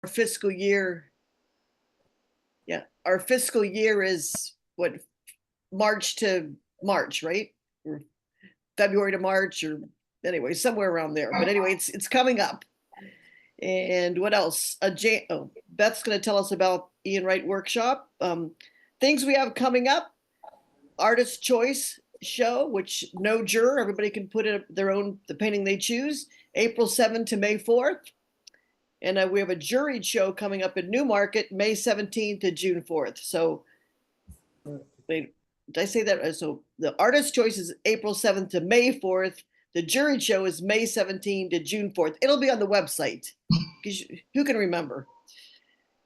fiscal year. Yeah, our fiscal year is what, March to March, right? Or February to March, or anyway, somewhere around there. But anyway, it's coming up. And what else? Beth's going to tell us about Ian Wright Workshop. Things we have coming up: Artist Choice Show, which no juror, everybody can put in the painting they choose. April 7th to May 4th. And we have a juried show coming up in Newmarket, May 17th to June 4th. So, wait, did I say that? So the Artist Choice is April 7th to May 4th. The juried show is May 17th to June 4th. It'll be on the website. Who can remember?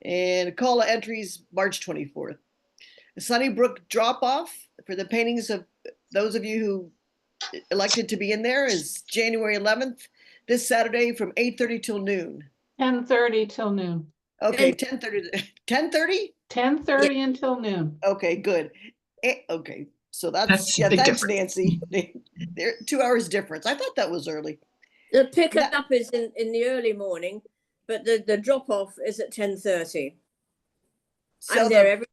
And call to entries March 24th. The Sunnybrook drop-off for the paintings of those of you who elected to be in there is January 11th, this Saturday from 8:30 till noon. 10:30 till noon. Okay, 10:30. 10:30? 10:30 until noon. Okay, good. Okay, so That's a yeah, big thanks, difference. Nancy. They're 2 hours difference. I thought that was early. The pickup is in the early morning, but the drop-off is at 10:30. So I'm there every.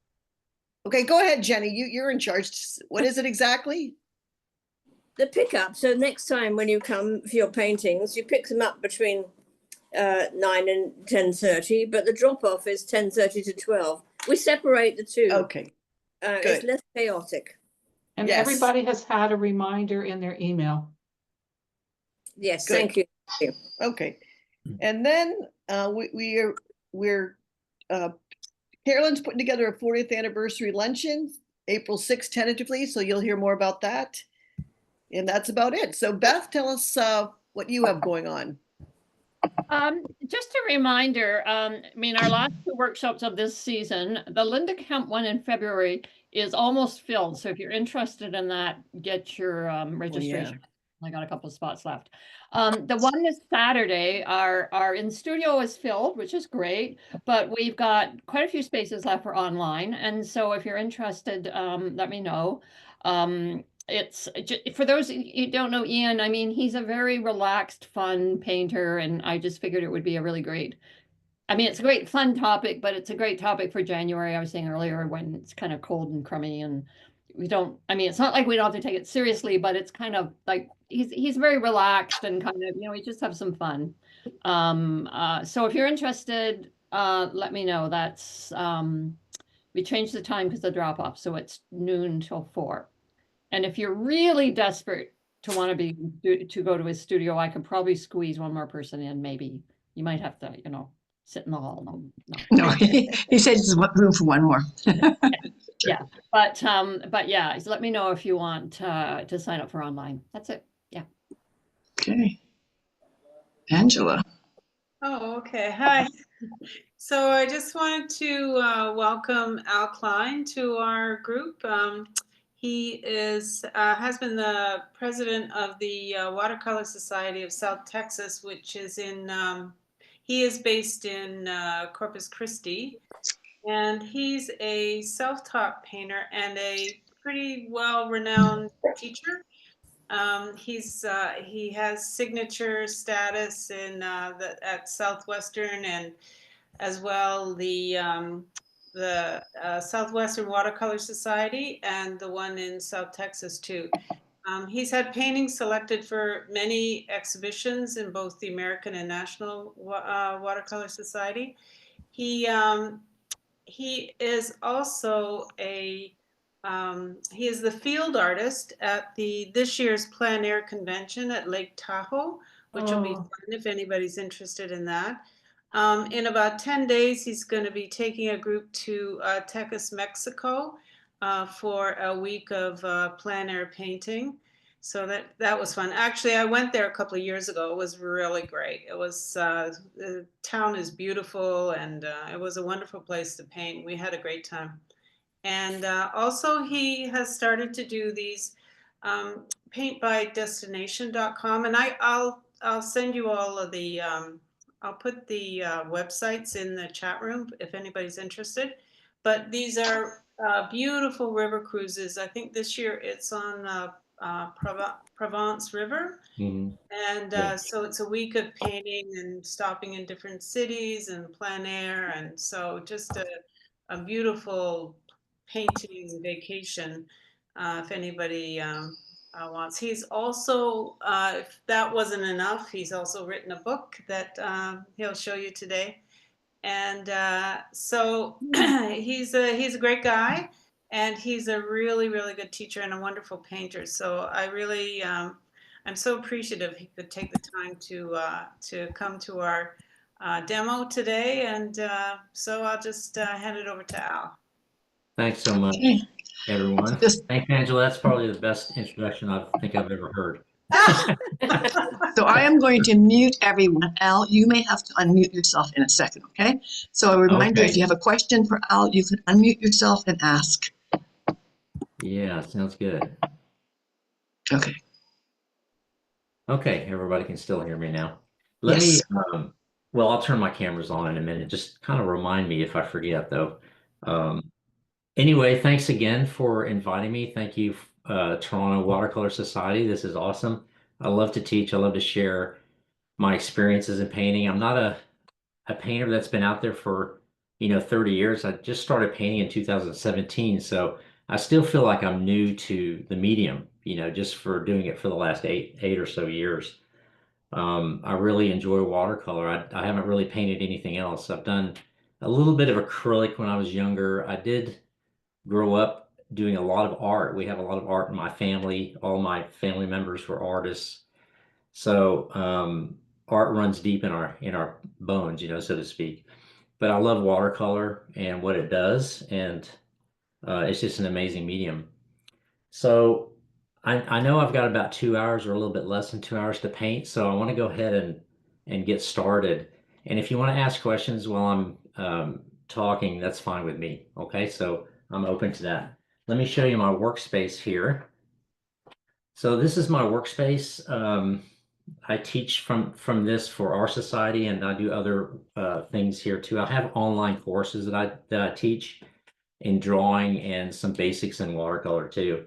Okay, go ahead, Jenny. You're in charge. What is it exactly? The pickup. So next time when you come for your paintings, you pick them up between 9 and 10:30, but the drop-off is 10:30 to 12. We separate the two. Okay. It's less chaotic. And Yes. everybody has had a reminder in their email. Yes, Good. thank you. Okay, and then we're Carolyn's putting together a 40th anniversary luncheon, April 6th tentatively, so you'll hear more about that. And that's about it. So Beth, tell us what you have going on. Just a reminder, I mean, our last two workshops of this season, the Linda Kemp one in February is almost filled. So if you're interested in that, get your registration. I got a couple of spots left. The one this Saturday, our in studio is filled, which is great, but we've got quite a few spaces left for online. And so if you're interested, let me know. It's for those you don't know Ian, I mean, he's a very relaxed, fun painter, and I just figured it would be a really great, I mean, it's a great fun topic, but it's a great topic for January. I was saying earlier when it's kind of cold and crummy and we don't, I mean, it's not like we don't have to take it seriously, but it's kind of like he's very relaxed and kind of, we just have some fun. So if you're interested, let me know. That's we changed the time because of the drop off, so it's noon till 4. And if you're really desperate to want to go to his studio, I could probably squeeze one more person in. Maybe you might have to, sit in the hall. No, he said there's room for one more. Yeah, but yeah, so let me know if you want to sign up for online. That's it. Yeah. Okay. Angela. Oh, okay. Hi. So I just wanted to welcome Al Klein to our group. He has been the president of the Watercolour Society of South Texas, which is he is based in Corpus Christi, and he's a self-taught painter and a pretty well-renowned teacher. He has signature status at Southwestern and as well the Southwestern Watercolor Society and the one in South Texas too. He's had paintings selected for many exhibitions in both the American and National Watercolor Society. He is also he is the field artist at this year's plein air convention at Lake Tahoe, which will be fun if anybody's interested in that. In about 10 days, he's going to be taking a group to Tecas, Mexico for a week of plein air painting. So that was fun. Actually, I went there a couple of years ago. It was really great. It was the town is beautiful, and it was a wonderful place to paint. We had a great time. And also, he has started to do these paintbydestination.com, and I'll send you all of the. I'll put the websites in the chat room if anybody's interested. But these are beautiful river cruises. I think this year it's on Provence River. Mhm. And Yeah. so it's a week of painting and stopping in different cities and plein air. And so just a beautiful painting vacation if anybody wants. He's also, if that wasn't enough, he's also written a book that he'll show you today. And so he's a great guy, and he's a really, really good teacher and a wonderful painter. So I really, I'm so appreciative he could take the time to come to our demo today. And so I'll just hand it over to Al. Thanks so much, Okay. everyone. Just- Thanks, Angela. That's probably the best introduction I think I've ever heard. So I am going to mute everyone. Al, you may have to unmute yourself in a second, okay? So a reminder, Okay. if you have a question for Al, you can unmute yourself and ask. Yeah, sounds good. Okay. Okay, everybody can still hear me now. Yes. Well, I'll turn my cameras on in a minute. Just kind of remind me if I forget, though. Anyway, thanks again for inviting me. Thank you, Toronto Watercolor Society. This is awesome. I love to teach. I love to share my experiences in painting. I'm not a painter that's been out there for, 30 years. I just started painting in 2017, so I still feel like I'm new to the medium, just for doing it for the last eight or so years. I really enjoy watercolor. I haven't really painted anything else. I've done a little bit of acrylic when I was younger. I did grow up doing a lot of art. We have a lot of art in my family. All my family members were artists. So art runs deep in our bones, so to speak. But I love watercolor and what it does, and it's just an amazing medium. So I know I've got about 2 hours or a little bit less than 2 hours to paint, so I want to go ahead and get started. And if you want to ask questions while I'm talking, that's fine with me. Okay, so I'm open to that. Let me show you my workspace here. So this is my workspace. I teach from this for our society, and I do other things here too. I have online courses that I teach in drawing and some basics in watercolor too.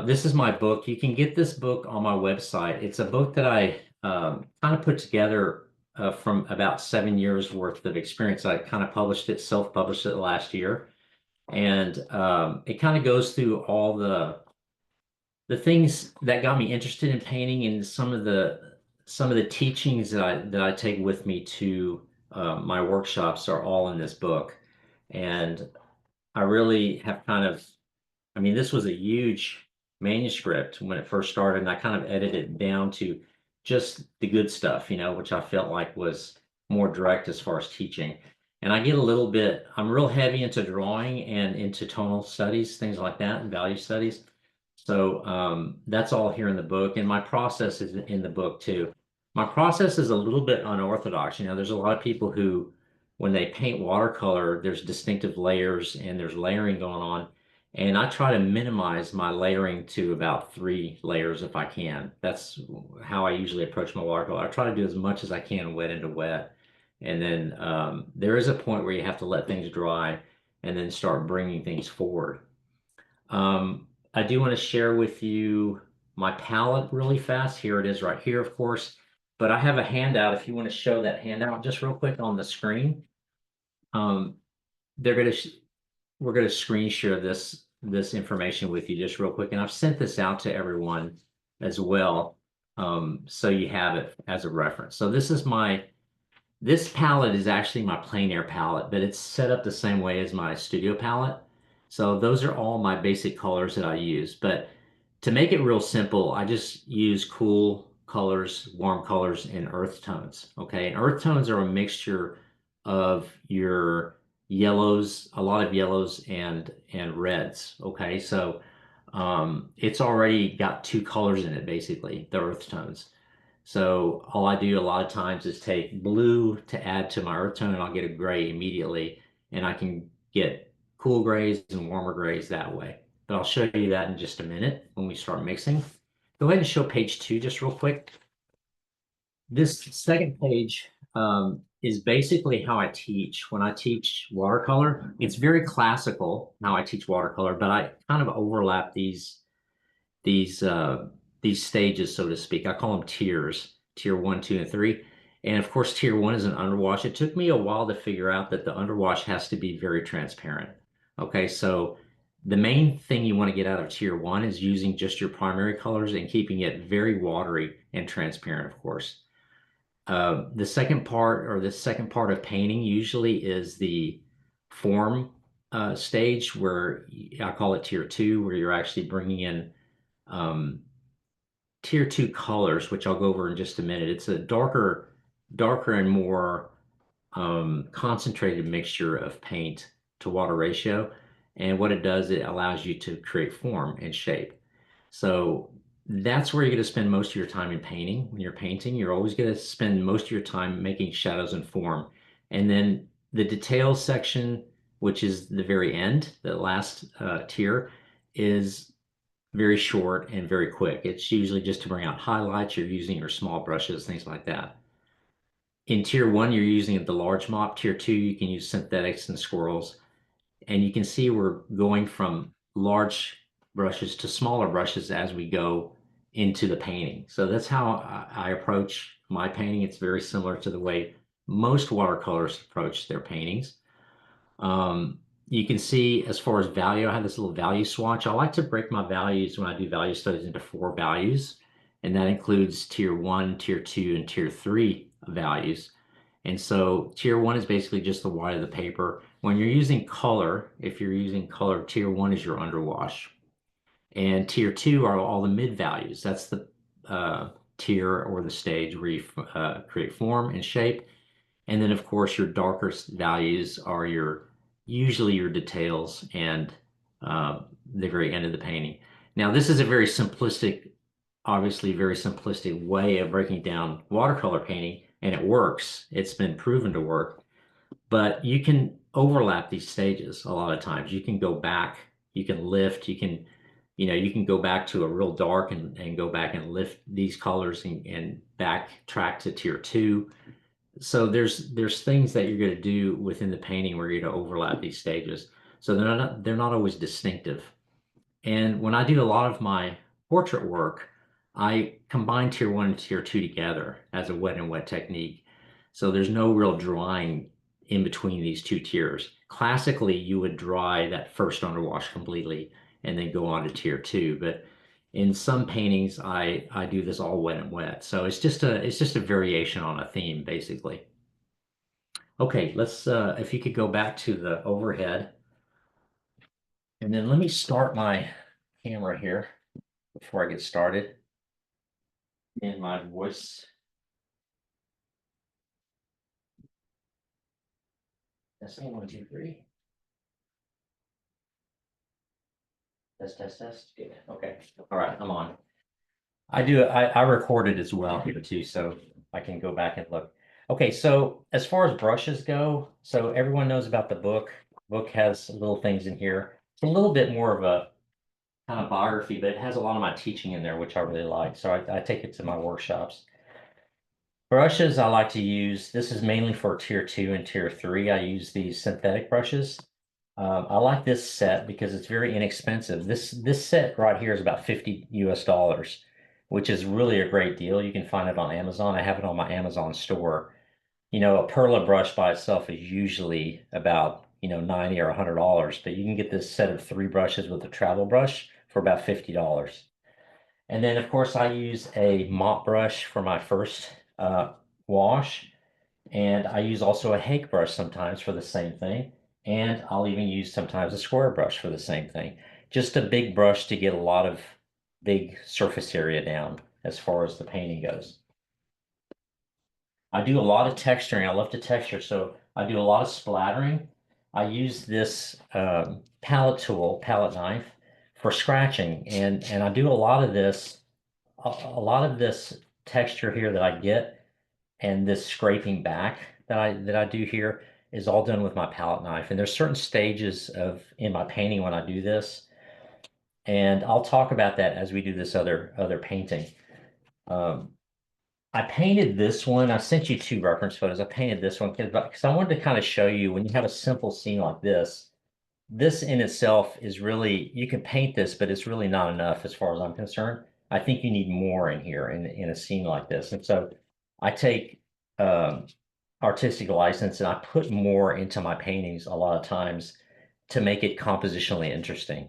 This is my book. You can get this book on my website. It's a book that I kind of put together from about 7 years worth of experience. I kind of self-published it last year. And it kind of goes through all the things that got me interested in painting and some of the teachings that I take with me to my workshops are all in this book. And I really have this was a huge manuscript when it first started, and I kind of edited it down to just the good stuff, which I felt like was more direct as far as teaching. And I'm real heavy into drawing and into tonal studies, things like that, and value studies. So that's all here in the book, and my process is in the book too. My process is a little bit unorthodox. There's a lot of people who, when they paint watercolor, there's distinctive layers and there's layering going on. And I try to minimize my layering to about 3 layers if I can. That's how I usually approach my watercolor. I try to do as much as I can wet into wet. And then there is a point where you have to let things dry and then start bringing things forward. I do want to share with you my palette really fast. Here it is right here, of course. But I have a handout if you want to show that handout just real quick on the screen. We're going to screen share this information with you just real quick. And I've sent this out to everyone as well. So you have it as a reference. So this palette is actually my plein air palette, but it's set up the same way as my studio palette. So those are all my basic colors that I use. But to make it real simple, I just use cool colors, warm colors, and earth tones. Okay, and earth tones are a mixture of your yellows, a lot of yellows and reds. Okay, so it's already got 2 colors in it, basically, the earth tones. So all I do a lot of times is take blue to add to my earth tone, and I'll get a gray immediately, and I can get cool grays and warmer grays that way. But I'll show you that in just a minute when we start mixing. Go ahead and show page 2 just real quick. This second page is basically how I teach. When I teach watercolor, it's very classical how I teach watercolor, but I kind of overlap these these stages, so to speak. I call them tiers, tier 1, 2, and 3. And of course, tier 1 is an underwash. It took me a while to figure out that the underwash has to be very transparent. Okay, so the main thing you want to get out of tier 1 is using just your primary colors and keeping it very watery and transparent, of course. The second part of painting usually is the form stage, where I call it tier 2, where you're actually bringing in tier 2 colors, which I'll go over in just a minute. It's a darker and more concentrated mixture of paint to water ratio. And what it does, it allows you to create form and shape. So that's where you're going to spend most of your time in painting. When you're painting, you're always going to spend most of your time making shadows and form. And then the details section, which is the very end, the last tier, is very short and very quick. It's usually just to bring out highlights. You're using your small brushes, things like that. In tier 1, you're using the large mop. Tier 2, you can use synthetics and swirls. And you can see we're going from large brushes to smaller brushes as we go into the painting. So that's how I approach my painting. It's very similar to the way most watercolorists approach their paintings. You can see as far as value, I have this little value swatch. I like to break my values when I do value studies into 4 values, and that includes tier 1, tier 2, and tier 3 values. And so tier 1 is basically just the white of the paper. When you're using color, if you're using color, tier 1 is your underwash. And tier 2 are all the mid values. That's the tier or the stage where you create form and shape. And then, of course, your darkest values are usually your details and the very end of the painting. Now, this is a very simplistic, obviously very simplistic way of breaking down watercolor painting, and it works. It's been proven to work. But you can overlap these stages a lot of times. You can go back, you can lift, you can go back to a real dark and go back and lift these colors and backtrack to tier 2. So there's things that you're going to do within the painting where you're going to overlap these stages. So they're not always distinctive. And when I do a lot of my portrait work, I combine tier 1 and tier 2 together as a wet and wet technique. So there's no real drying in between these 2 tiers. Classically, you would dry that first underwash completely and then go on to tier 2. But in some paintings, I do this all wet and wet. So it's just a variation on a theme, basically. Okay, let's if you could go back to the overhead. And then let me start my camera here before I get started. And my voice. Testing 1, 2, 3. Test. Good. Okay. All right, I'm on. I record it as well here too, so I can go back and look. Okay, so as far as brushes go, so everyone knows about the book. Book has little things in here. It's a little bit more of a kind of biography, but it has a lot of my teaching in there, which I really like. So I take it to my workshops. Brushes I like to use, this is mainly for tier 2 and tier 3. I use these synthetic brushes. I like this set because it's very inexpensive. This set right here is about $50 US, which is really a great deal. You can find it on Amazon. I have it on my Amazon store. You know, a Perla brush by itself is usually about, $90 or $100, but you can get this set of 3 brushes with a travel brush for about $50. And then, of course, I use a mop brush for my first wash. And I use also a hake brush sometimes for the same thing. And I'll even use sometimes a square brush for the same thing. Just a big brush to get a lot of big surface area down as far as the painting goes. I do a lot of texturing. I love to texture, so I do a lot of splattering. I use this palette knife for scratching, and I do a lot of this texture here that I get, and this scraping back that I do here is all done with my palette knife. And there's certain stages in my painting when I do this, and I'll talk about that as we do this other painting. I painted this one. I sent you 2 reference photos. I painted this one because I wanted to kind of show you when you have a simple scene like this, this in itself is really, you can paint this, but it's really not enough as far as I'm concerned. I think you need more in here in a scene like this. And so I take artistic license and I put more into my paintings a lot of times to make it compositionally interesting.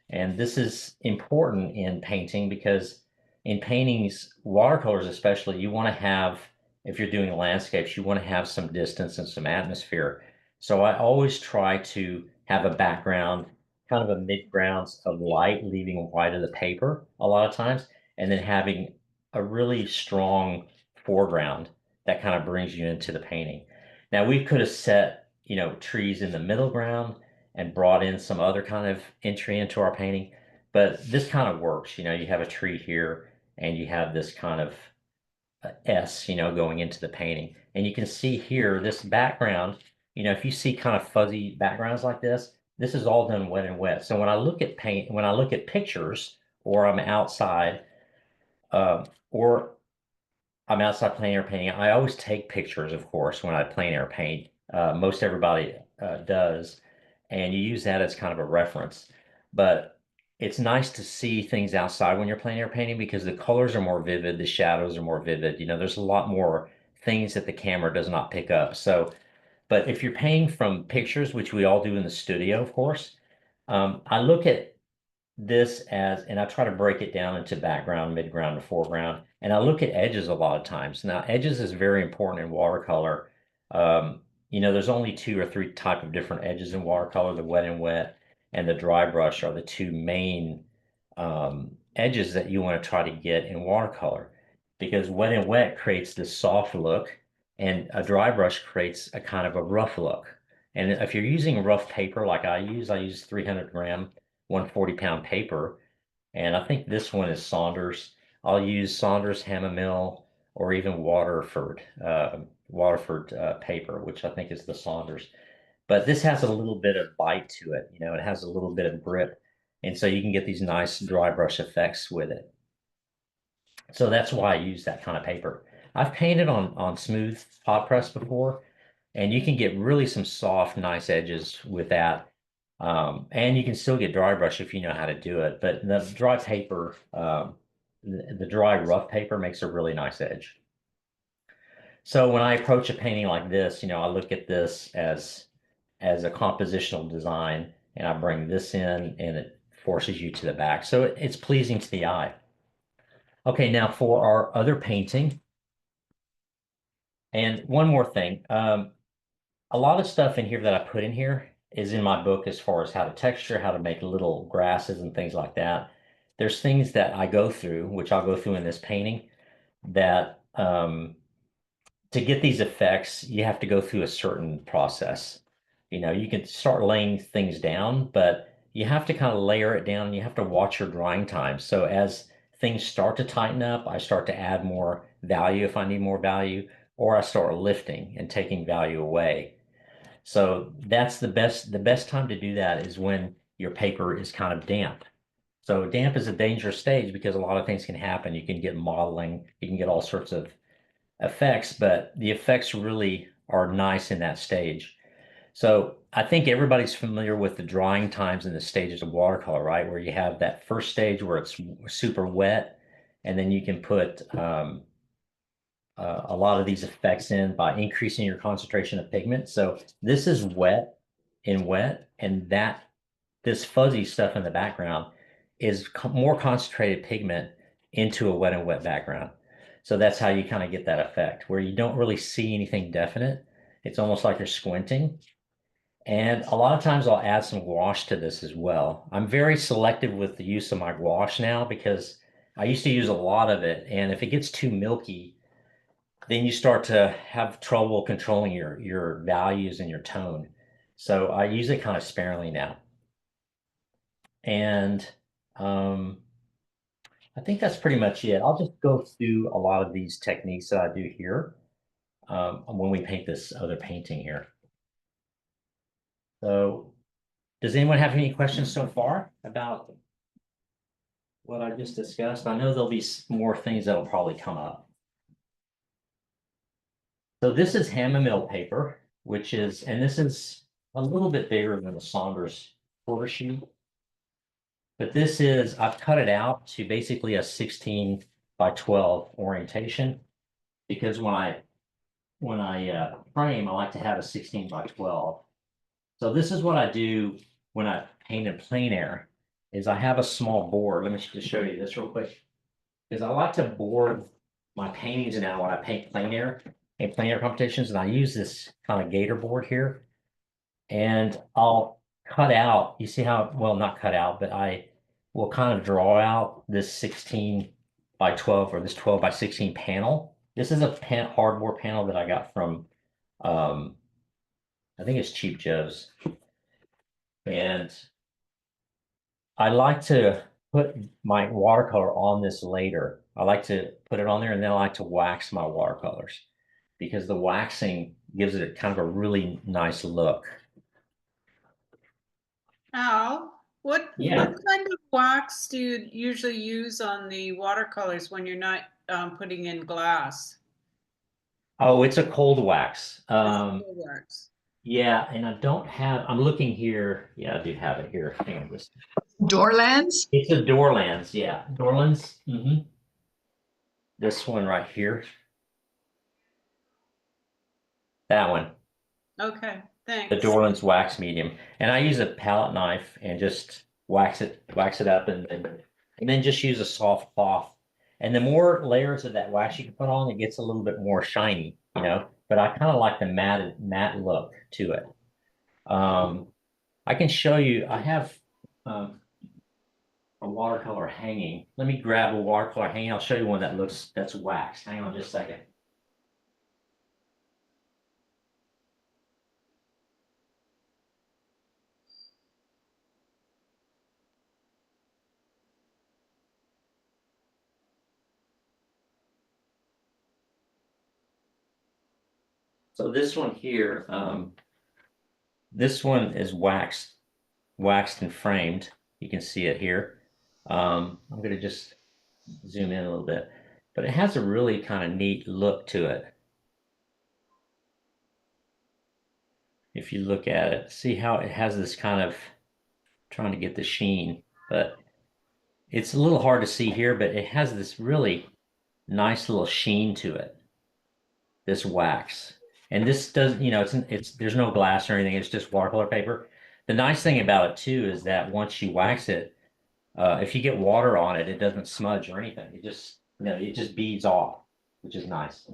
And this is important in painting because in paintings, watercolors especially, you want to have, if you're doing landscapes, you want to have some distance and some atmosphere. So I always try to have a background, kind of a mid-ground of light, leaving white of the paper a lot of times, and then having a really strong foreground that kind of brings you into the painting. Now we could have set, trees in the middle ground and brought in some other kind of entry into our painting, but this kind of works. You have a tree here and you have this kind of S, going into the painting. And you can see here, this background, if you see kind of fuzzy backgrounds like this is all done wet and wet. So when I look at when I look at pictures or I'm outside, or I'm outside plein air painting, I always take pictures, of course, when I plein air paint. Most everybody does. And you use that as kind of a reference. But it's nice to see things outside when you're plein air painting because the colors are more vivid, the shadows are more vivid. There's a lot more things that the camera does not pick up. So, but if you're painting from pictures, which we all do in the studio, of course, I look at this as, and I try to break it down into background, midground, and foreground. And I look at edges a lot of times. Now, edges is very important in watercolor. There's only 2 or 3 type of different edges in watercolor. The wet and wet and the dry brush are the 2 main edges that you want to try to get in watercolor, because wet and wet creates this soft look and a dry brush creates a kind of a rough look. And if you're using rough paper like I use 300 gram 140-pound paper, and I think this one is Saunders. I'll use Saunders, Hammermill, or even Waterford paper, which I think is the Saunders. But this has a little bit of bite to it. It has a little bit of grip, and so you can get these nice dry brush effects with it. So that's why I use that kind of paper. I've painted on smooth hot press before, and you can get really some soft, nice edges with that. And you can still get dry brush if you know how to do it. But the dry paper, the dry rough paper makes a really nice edge. So when I approach a painting like this, I look at this as a compositional design, and I bring this in and it forces you to the back. So it's pleasing to the eye. Okay, now for our other painting. And one more thing. A lot of stuff in here that I put in here is in my book as far as how to texture, how to make little grasses and things like that. There's things that I go through, which I'll go through in this painting, that to get these effects, you have to go through a certain process. You can start laying things down, but you have to kind of layer it down and you have to watch your drying time. So as things start to tighten up, I start to add more value if I need more value, or I start lifting and taking value away. So that's the best time to do that is when your paper is kind of damp. So damp is a dangerous stage because a lot of things can happen. You can get modeling, you can get all sorts of effects, but the effects really are nice in that stage. So I think everybody's familiar with the drying times and the stages of watercolor, right? Where you have that first stage where it's super wet, and then you can put a lot of these effects in by increasing your concentration of pigment. So this is wet in wet, and this fuzzy stuff in the background is more concentrated pigment into a wet and wet background. So that's how you kind of get that effect where you don't really see anything definite. It's almost like you're squinting. And a lot of times I'll add some gouache to this as well. I'm very selective with the use of my gouache now because I used to use a lot of it. And if it gets too milky, then you start to have trouble controlling your values and your tone. So I use it kind of sparingly now. And I think that's pretty much it. I'll just go through a lot of these techniques that I do here when we paint this other painting here. So does anyone have any questions so far about what I just discussed? I know there'll be more things that'll probably come up. So this is Hammermill paper, which is, and this is a little bit bigger than the Saunders quarter sheet. But this is, I've cut it out to basically a 16 by 12 orientation, because when I frame, I like to have a 16 by 12. So this is what I do when I paint in plein air, is I have a small board. Let me just show you this real quick. Because I like to board my paintings now when I paint plein air in plein air competitions, and I use this kind of gator board here. And I'll cut out, you see how, well, not cut out, but I will kind of draw out this 16 by 12 or this 12 by 16 panel. This is a hardboard panel that I got from, I think it's Cheap Joe's. And I like to put my watercolor on this later. I like to put it on there, and then I like to wax my watercolors because the waxing gives it kind of a really nice look. Al, what Yeah. kind of wax do you usually use on the watercolors when you're not putting in glass? Oh, it's a cold wax. Wax. Yeah, and I don't have, I'm looking here. Yeah, I do have it here. Hang on just. Doorlands? It's a Dorlands, yeah. Dorlands. This one right here. That one. Okay, thanks. The Dorlands wax medium. And I use a palette knife and just wax it up, and then just use a soft cloth. And the more layers of that wax you can put on, it gets a little bit more shiny, you know. But I kind of like the matte look to it. I can show you, I have a watercolor hanging. Let me grab a watercolor hanging. I'll show you one that's waxed. Hang on just a second. So this one here, this one is waxed and framed. You can see it here. I'm going to just zoom in a little bit, but it has a really kind of neat look to it. If you look at it, see how it has this kind of, trying to get the sheen, but it's a little hard to see here, but it has this really nice little sheen to it, this wax. And this does, you know, there's no glass or anything. It's just watercolor paper. The nice thing about it too is that once you wax it, if you get water on it, it doesn't smudge or anything. It just, you know, it just beads off, which is nice.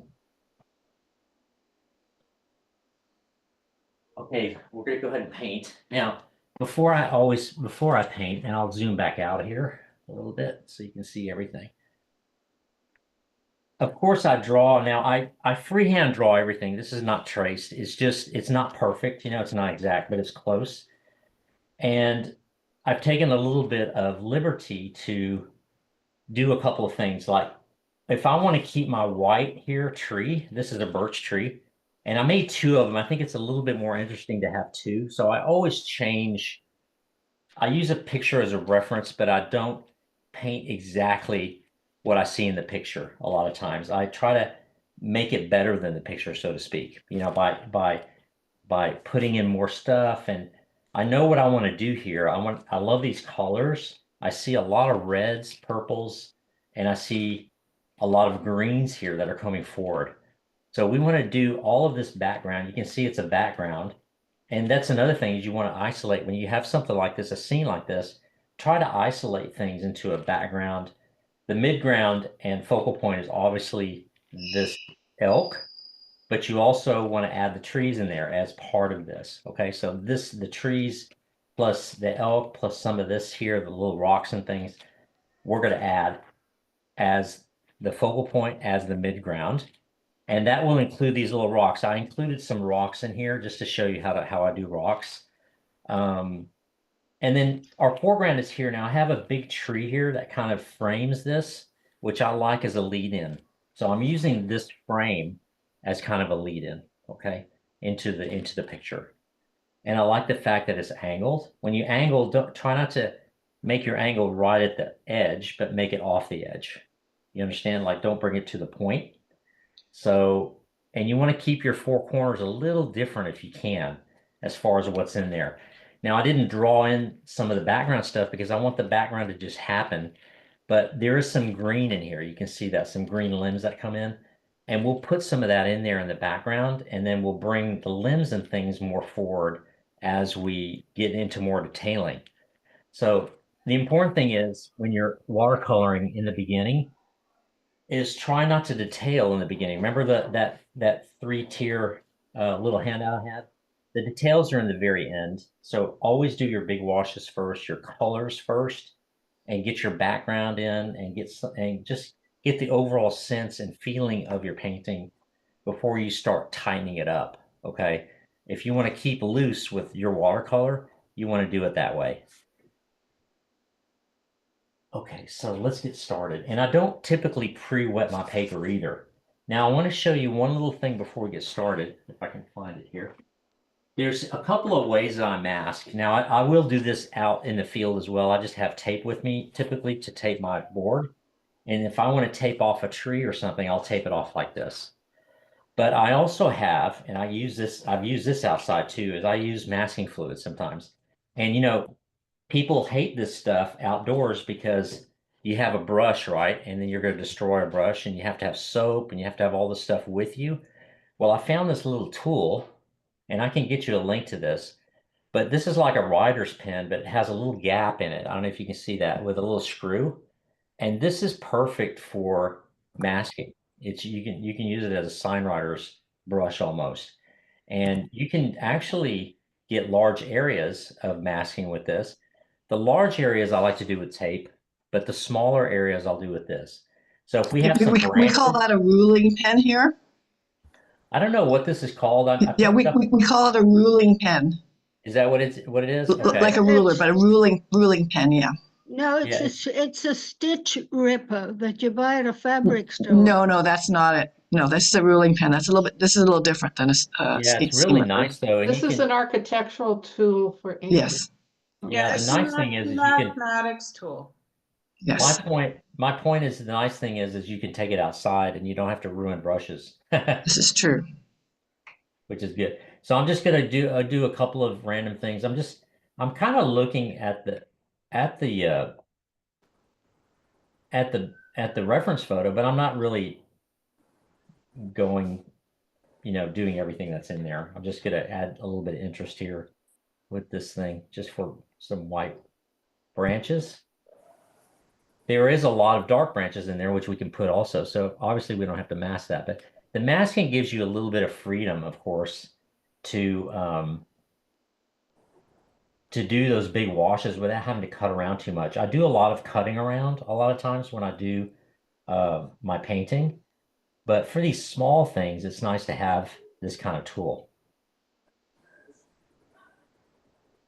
Okay, we're gonna go ahead and paint. Now, before I paint, and I'll zoom back out here a little bit so you can see everything. Of course, I draw now. I freehand draw everything. This is not traced. It's not perfect. You know, it's not exact, but it's close. And I've taken a little bit of liberty to do a couple of things. Like if I want to keep my white here tree, this is a birch tree, and I made two of them. I think it's a little bit more interesting to have two. So I always change. I use a picture as a reference, but I don't paint exactly what I see in the picture a lot of times. I try to make it better than the picture, so to speak, you know, by putting in more stuff. And I know what I want to do here. I love these colors. I see a lot of reds, purples, and I see a lot of greens here that are coming forward. So we want to do all of this background. You can see it's a background. And that's another thing is you want to isolate when you have something like this, a scene like this, try to isolate things into a background. The midground and focal point is obviously this elk, but you also want to add the trees in there as part of this. Okay, so the trees plus the elk plus some of this here, the little rocks and things, we're going to add as the focal point, as the midground. And that will include these little rocks. I included some rocks in here just to show you how I do rocks. And then our foreground is here. Now I have a big tree here that kind of frames this, which I like as a lead in. So I'm using this frame as kind of a lead in, okay, into the picture. And I like the fact that it's angled. When you angle, try not to make your angle right at the edge, but make it off the edge. You understand? Like don't bring it to the point. So, and you want to keep your four corners a little different if you can, as far as what's in there. Now, I didn't draw in some of the background stuff because I want the background to just happen, but there is some green in here. You can see that, some green limbs that come in. And we'll put some of that in there in the background, and then we'll bring the limbs and things more forward as we get into more detailing. So the important thing is when you're watercoloring in the beginning is try not to detail in the beginning. Remember that 3-tier little handout I had? The details are in the very end. So always do your big washes first, your colors first, and get your background in and just get the overall sense and feeling of your painting before you start tightening it up. Okay. If you want to keep loose with your watercolor, you want to do it that way. Okay, so let's get started. And I don't typically pre-wet my paper either. Now I want to show you one little thing before we get started, if I can find it here. There's a couple of ways that I mask. Now I will do this out in the field as well. I just have tape with me typically to tape my board. And if I want to tape off a tree or something, I'll tape it off like this. But I also have, and I've used this outside too, is I use masking fluid sometimes. And you know, people hate this stuff outdoors because you have a brush, right? And then you're going to destroy a brush and you have to have soap and you have to have all this stuff with you. Well, I found this little tool and I can get you a link to this, but this is like a writer's pen, but it has a little gap in it. I don't know if you can see that with a little screw. And this is perfect for masking. You can use it as a sign writer's brush almost. And you can actually get large areas of masking with this. The large areas I like to do with tape, but the smaller areas I'll do with this. So if we have some We call branches, that a ruling pen here. I don't know what this is called. I Yeah, picked it up. we call it a ruling pen. Is that what it is? Okay. Like a ruler, but a ruling pen, yeah. No, Yeah, it's a stitch ripper that you buy at a fabric store. No, that's not it. No, this is a ruling pen. This is a little different than a yeah, it's seam really ripper. nice though. And This you is can, an architectural tool for ink. Yes, yeah, the It's nice a thing is you can, mathematics tool. yes. my point is the nice thing is you can take it outside and you don't have to ruin brushes, This is true. which is good. So I'm just gonna do a couple of random things. I'm kind of looking at the at the at the reference photo, but I'm not really going, doing everything that's in there. I'm just gonna add a little bit of interest here with this thing, just for some white branches. There is a lot of dark branches in there, which we can put also. So obviously we don't have to mask that, but the masking gives you a little bit of freedom, of course, to do those big washes without having to cut around too much. I do a lot of cutting around a lot of times when I do my painting, but for these small things, it's nice to have this kind of tool.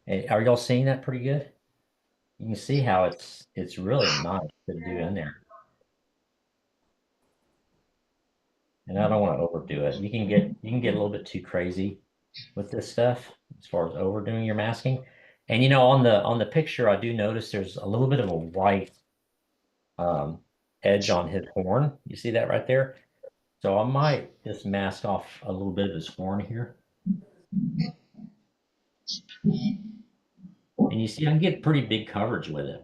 And are y'all seeing that pretty good? You can see how it's really nice to do in there. And I don't want to overdo it. You can get a little bit too crazy with this stuff as far as overdoing your masking. And on the picture, I do notice there's a little bit of a white edge on his horn. You see that right there? So I might just mask off a little bit of his horn here. And you see, I can get pretty big coverage with it.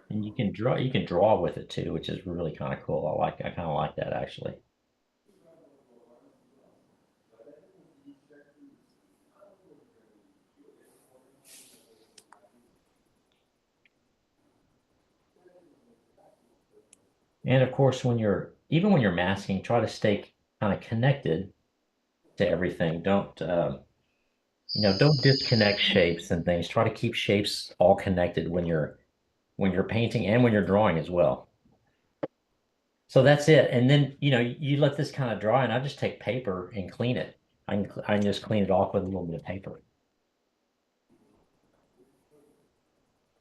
And you can draw with it too, which is really kind of cool. I kind of like that actually. And of course, even when you're masking, try to stay kind of connected to everything. Don't disconnect shapes and things. Try to keep shapes all connected when you're painting and when you're drawing as well. So that's it. And then, you let this kind of dry and I just take paper and clean it. I can just clean it off with a little bit of paper.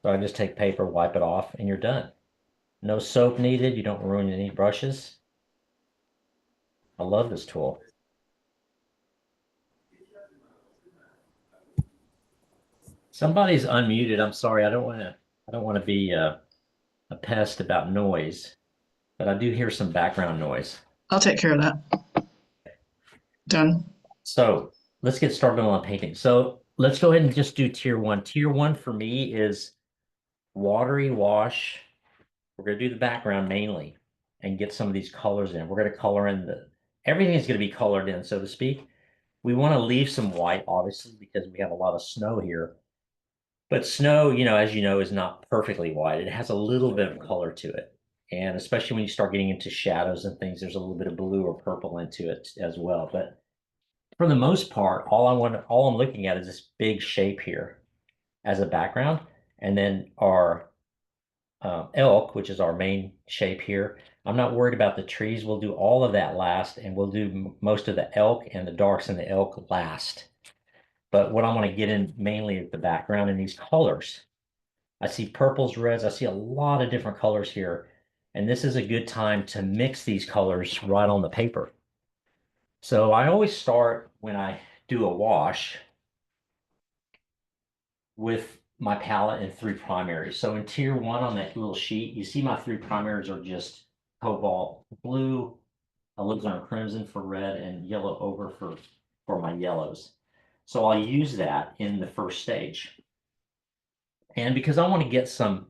So I just take paper, wipe it off, and you're done. No soap needed. You don't ruin any brushes. I love this tool. Somebody's unmuted. I'm sorry. I don't want to be a pest about noise, but I do hear some background noise. I'll take care of that. Done. So let's get started on painting. So let's go ahead and just do tier one. Tier one for me is watery wash. We're going to do the background mainly and get some of these colors in. We're going to color in everything is going to be colored in, so to speak. We want to leave some white, obviously, because we have a lot of snow here. But snow, as you know, is not perfectly white. It has a little bit of color to it. And especially when you start getting into shadows and things, there's a little bit of blue or purple into it as well. But for the most part, all I'm looking at is this big shape here as a background. And then our elk, which is our main shape here. I'm not worried about the trees. We'll do all of that last, and we'll do most of the elk and the darks in the elk last. But what I want to get in mainly is the background and these colors. I see purples, reds. I see a lot of different colors here. And this is a good time to mix these colors right on the paper. So I always start when I do a wash with my palette and 3 primaries. So in tier 1 on that little sheet, you see my 3 primaries are just cobalt blue, alizarin crimson for red, and yellow ochre for my yellows. So I'll use that in the first stage. And because I want to get some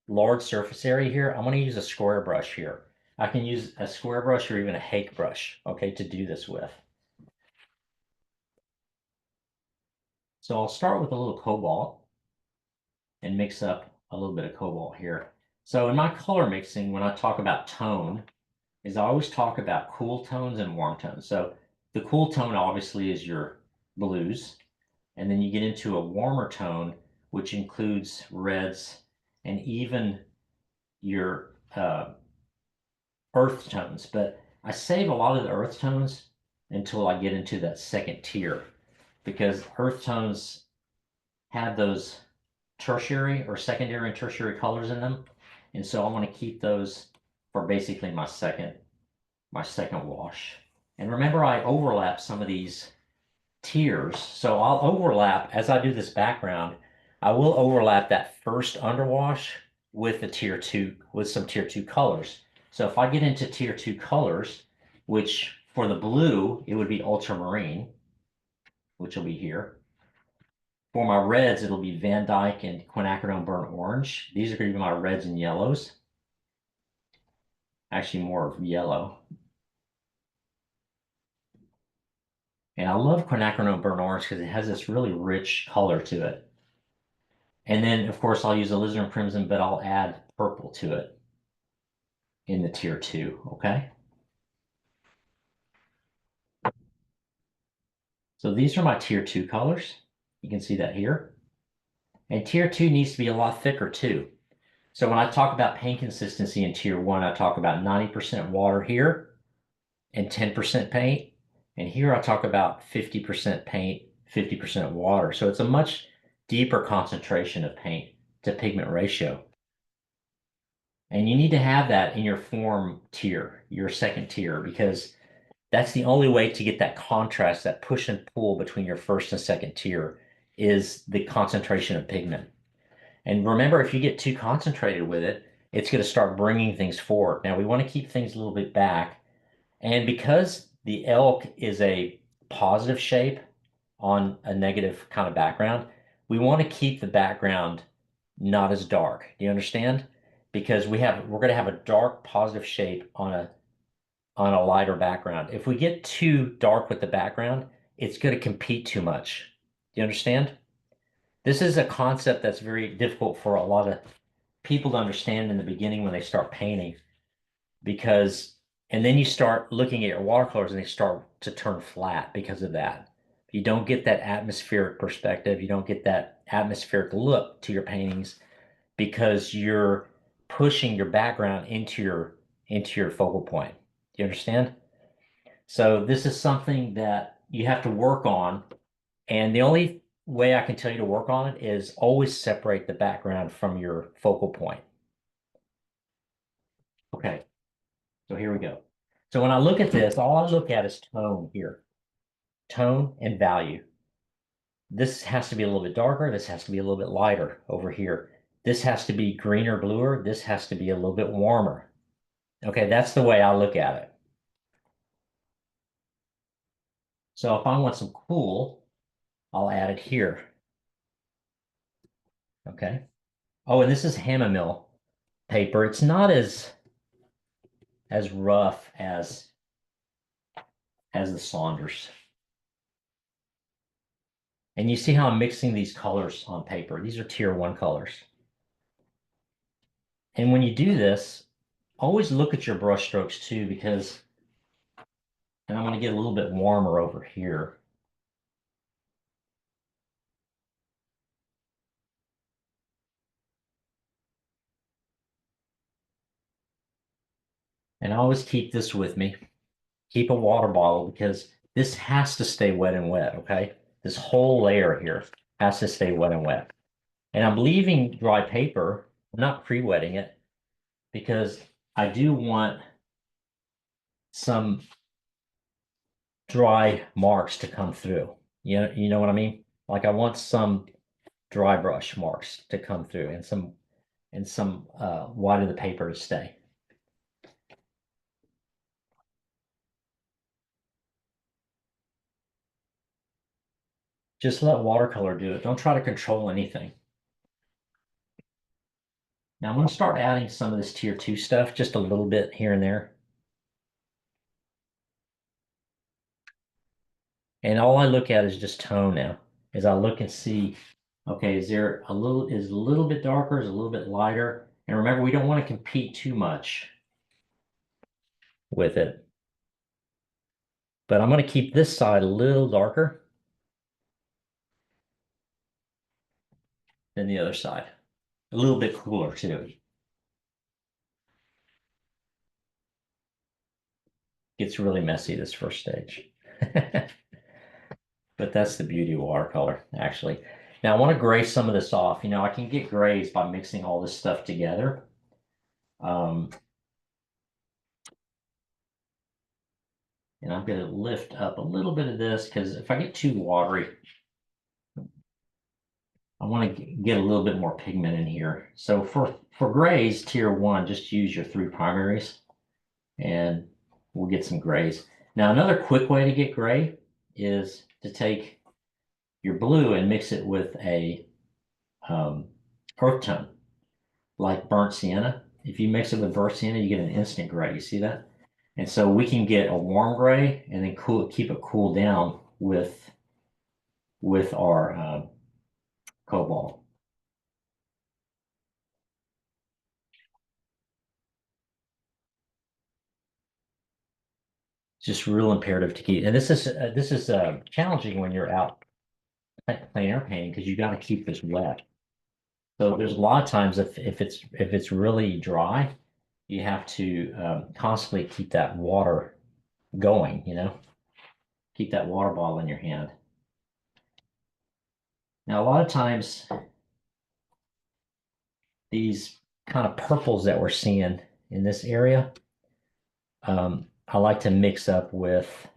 large surface area here, I'm going to use a square brush here. I can use a square brush or even a hake brush, okay, to do this with. So I'll start with a little cobalt and mix up a little bit of cobalt here. So in my color mixing, when I talk about tone, is I always talk about cool tones and warm tones. So the cool tone obviously is your blues, and then you get into a warmer tone, which includes reds and even your earth tones. But I save a lot of the earth tones until I get into that second tier, because earth tones have those tertiary or secondary and tertiary colors in them. And so I want to keep those for basically my second wash. And remember, I overlap some of these tiers. So I'll overlap, as I do this background, I will overlap that first underwash with the tier 2, with some tier 2 colors. So if I get into tier 2 colors, which for the blue, it would be ultramarine, which will be here. For my reds, it'll be Van Dyke and quinacridone burnt orange. These are going to be my reds and yellows. Actually, more of yellow. And I love quinacridone burnt orange because it has this really rich color to it. And then, of course, I'll use alizarin crimson, but I'll add purple to it in the tier 2, okay? So these are my tier 2 colors. You can see that here. And tier 2 needs to be a lot thicker too. So when I talk about paint consistency in tier 1, I talk about 90% water here and 10% paint. And here I talk about 50% paint, 50% water. So it's a much deeper concentration of paint to pigment ratio. And you need to have that in your form tier, your second tier, because that's the only way to get that contrast, that push and pull between your first and second tier, is the concentration of pigment. And remember, if you get too concentrated with it, it's going to start bringing things forward. Now, we want to keep things a little bit back. And because the elk is a positive shape on a negative kind of background, we want to keep the background not as dark. Do you understand? Because we're going to have a dark positive shape on a lighter background. If we get too dark with the background, it's going to compete too much. Do you understand? This is a concept that's very difficult for a lot of people to understand in the beginning when they start painting, and then you start looking at your watercolors and they start to turn flat because of that. You don't get that atmospheric perspective. You don't get that atmospheric look to your paintings because you're pushing your background into your focal point. Do you understand? So this is something that you have to work on. And the only way I can tell you to work on it is always separate the background from your focal point. Okay, so here we go. So when I look at this, all I look at is tone here. Tone and value. This has to be a little bit darker. This has to be a little bit lighter over here. This has to be greener, bluer. This has to be a little bit warmer. Okay, that's the way I look at it. So if I want some cool, I'll add it here. Okay. Oh, and this is Hammermill paper. It's not as rough as the Saunders. And you see how I'm mixing these colors on paper. These are tier 1 colors. And when you do this, always look at your brush strokes too, because, and I'm going to get a little bit warmer over here. And I always keep this with me. Keep a water bottle, because this has to stay wet and wet, okay? This whole layer here has to stay wet and wet. And I'm leaving dry paper, I'm not pre-wetting it, because I do want some dry marks to come through. You know what I mean? Like I want some dry brush marks to come through, and some white of the paper to stay. Just let watercolor do it. Don't try to control anything. Now I'm going to start adding some of this tier 2 stuff, just a little bit here and there. And all I look at is just tone now. As I look and see, okay, is a little bit darker, is a little bit lighter. And remember, we don't want to compete too much with it. But I'm going to keep this side a little darker than the other side. A little bit cooler too. Gets really messy this first stage. But that's the beauty of watercolor, actually. Now I want to gray some of this off. You know, I can get grays by mixing all this stuff together. And I'm going to lift up a little bit of this, because if I get too watery, I want to get a little bit more pigment in here. So for grays, tier 1, just use your 3 primaries, and we'll get some grays. Now another quick way to get gray is to take your blue and mix it with a earth tone, like burnt sienna. If you mix it with burnt sienna, you get an instant gray. You see that? And so we can get a warm gray and then keep it cool down with our cobalt. Just real imperative to keep. And this is challenging when you're out plein air painting, because you got to keep this wet. So there's a lot of times if it's really dry, you have to constantly keep that water going. You know, keep that water bottle in your hand. Now a lot of times these kind of purples that we're seeing in this area, I like to mix up with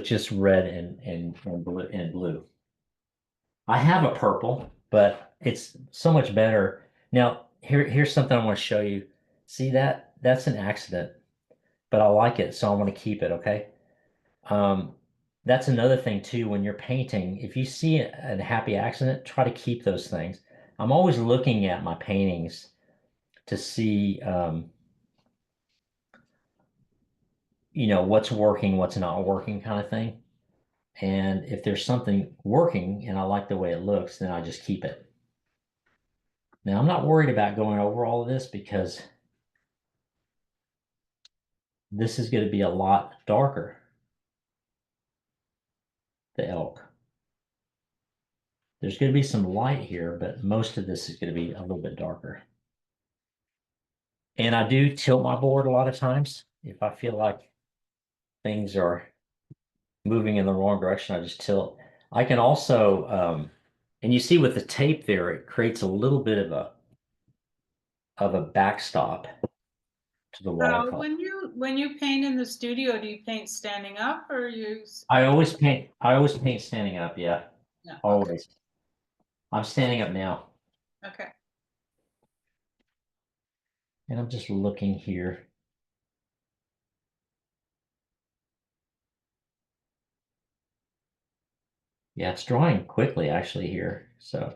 just red and blue. I have a purple, but it's so much better. Now, here's something I want to show you. See that? That's an accident, but I like it, so I want to keep it, okay? That's another thing too, when you're painting, if you see a happy accident, try to keep those things. I'm always looking at my paintings to see, you know, what's working, what's not working, kind of thing. And if there's something working and I like the way it looks, then I just keep it. Now, I'm not worried about going over all of this, because this is going to be a lot darker, the elk. There's going to be some light here, but most of this is going to be a little bit darker. And I do tilt my board a lot of times. If I feel like things are moving in the wrong direction, I just tilt. I can also, and you see with the tape there, it creates a little bit of a backstop to the watercolor. When you paint in the studio, do you paint standing up or use? I always paint standing up, yeah. Yeah, Always. Okay. I'm standing up now. Okay. And I'm just looking here. Yeah, it's drying quickly actually here. So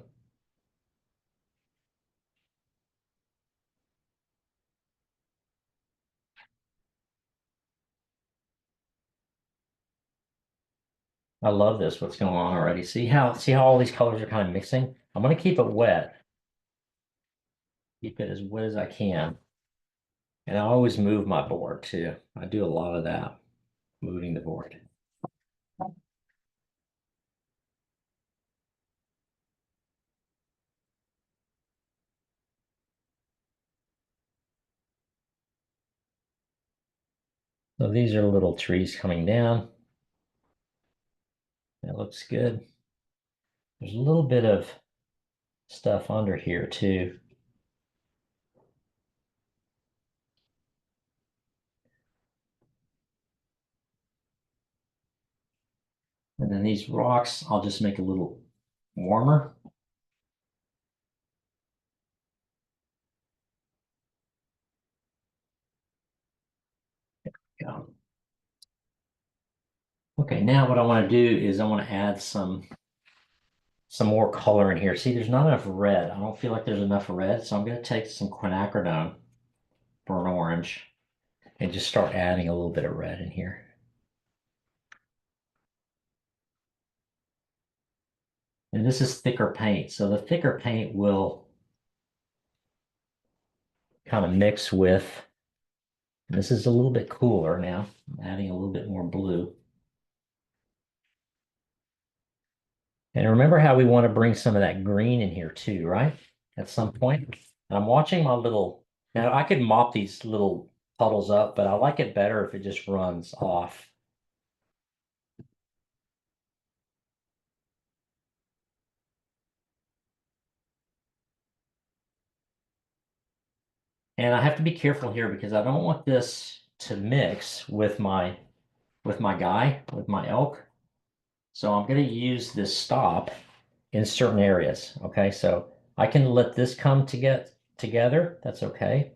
I love this, what's going on already. See how all these colors are kind of mixing? I'm gonna keep it wet. Keep it as wet as I can. And I always move my board too. I do a lot of that, moving the board. So these are little trees coming down. That looks good. There's a little bit of stuff under here too. And then these rocks, I'll just make a little warmer. Go. Okay, now what I want to do is I want to add some more color in here. See, there's not enough red. I don't feel like there's enough red, so I'm going to take some quinacridone, burnt orange, and just start adding a little bit of red in here. And this is thicker paint, so the thicker paint will kind of mix with, this is a little bit cooler now. I'm adding a little bit more blue. And remember how we want to bring some of that green in here too, right? At some point. And I'm watching my little, now I could mop these little puddles up, but I like it better if it just runs off. And I have to be careful here because I don't want this to mix with my elk. So I'm going to use this stop in certain areas. Okay, so I can let this come to get together. That's okay.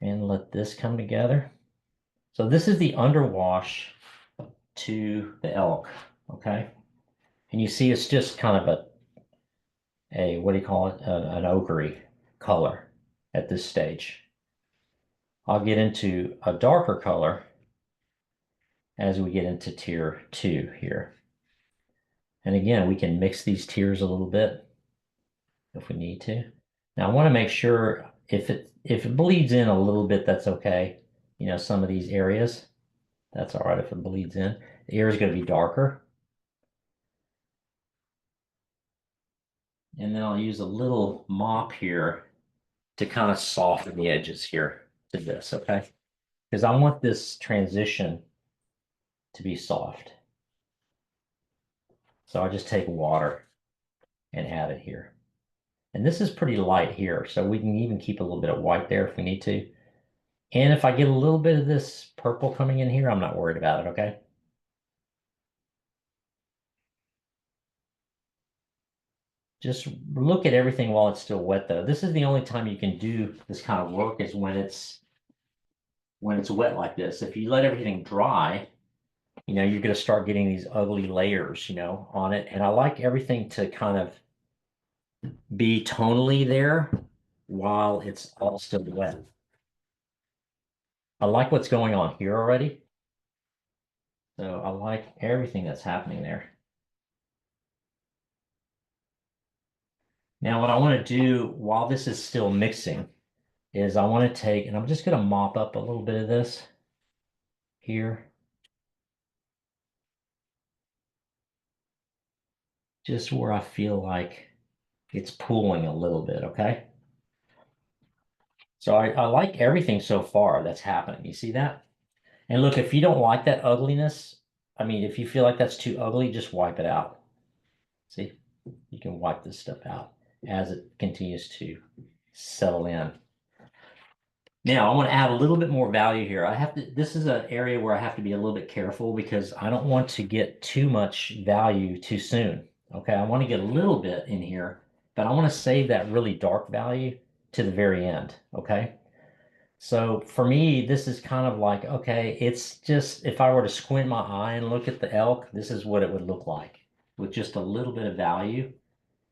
And let this come together. So this is the underwash to the elk. Okay. And you see it's just kind of a what do you call it? An ochre color at this stage. I'll get into a darker color as we get into tier 2 here. And again, we can mix these tiers a little bit if we need to. Now I want to make sure if it bleeds in a little bit, that's okay. You know, some of these areas, that's all right if it bleeds in. The area is going to be darker. And then I'll use a little mop here to kind of soften the edges here to this, okay? Because I want this transition to be soft. So I just take water and add it here. And this is pretty light here, so we can even keep a little bit of white there if we need to. And if I get a little bit of this purple coming in here, I'm not worried about it, okay? Just look at everything while it's still wet though. This is the only time you can do this kind of work is when it's wet like this. If you let everything dry, you know, you're going to start getting these ugly layers, you know, on it. And I like everything to kind of be tonally there while it's all still wet. I like what's going on here already. So I like everything that's happening there. Now what I want to do while this is still mixing is I want to take, and I'm just going to mop up a little bit of this here. Just where I feel like it's pooling a little bit, okay? So I like everything so far that's happening. You see that? And look, if you don't like that ugliness, I mean, if you feel like that's too ugly, just wipe it out. See, you can wipe this stuff out as it continues to settle in. Now, I want to add a little bit more value here. This is an area where I have to be a little bit careful because I don't want to get too much value too soon. Okay, I want to get a little bit in here, but I want to save that really dark value to the very end. Okay, So for me, this is kind of like, okay, it's just, if I were to squint my eye and look at the elk, this is what it would look like with just a little bit of value,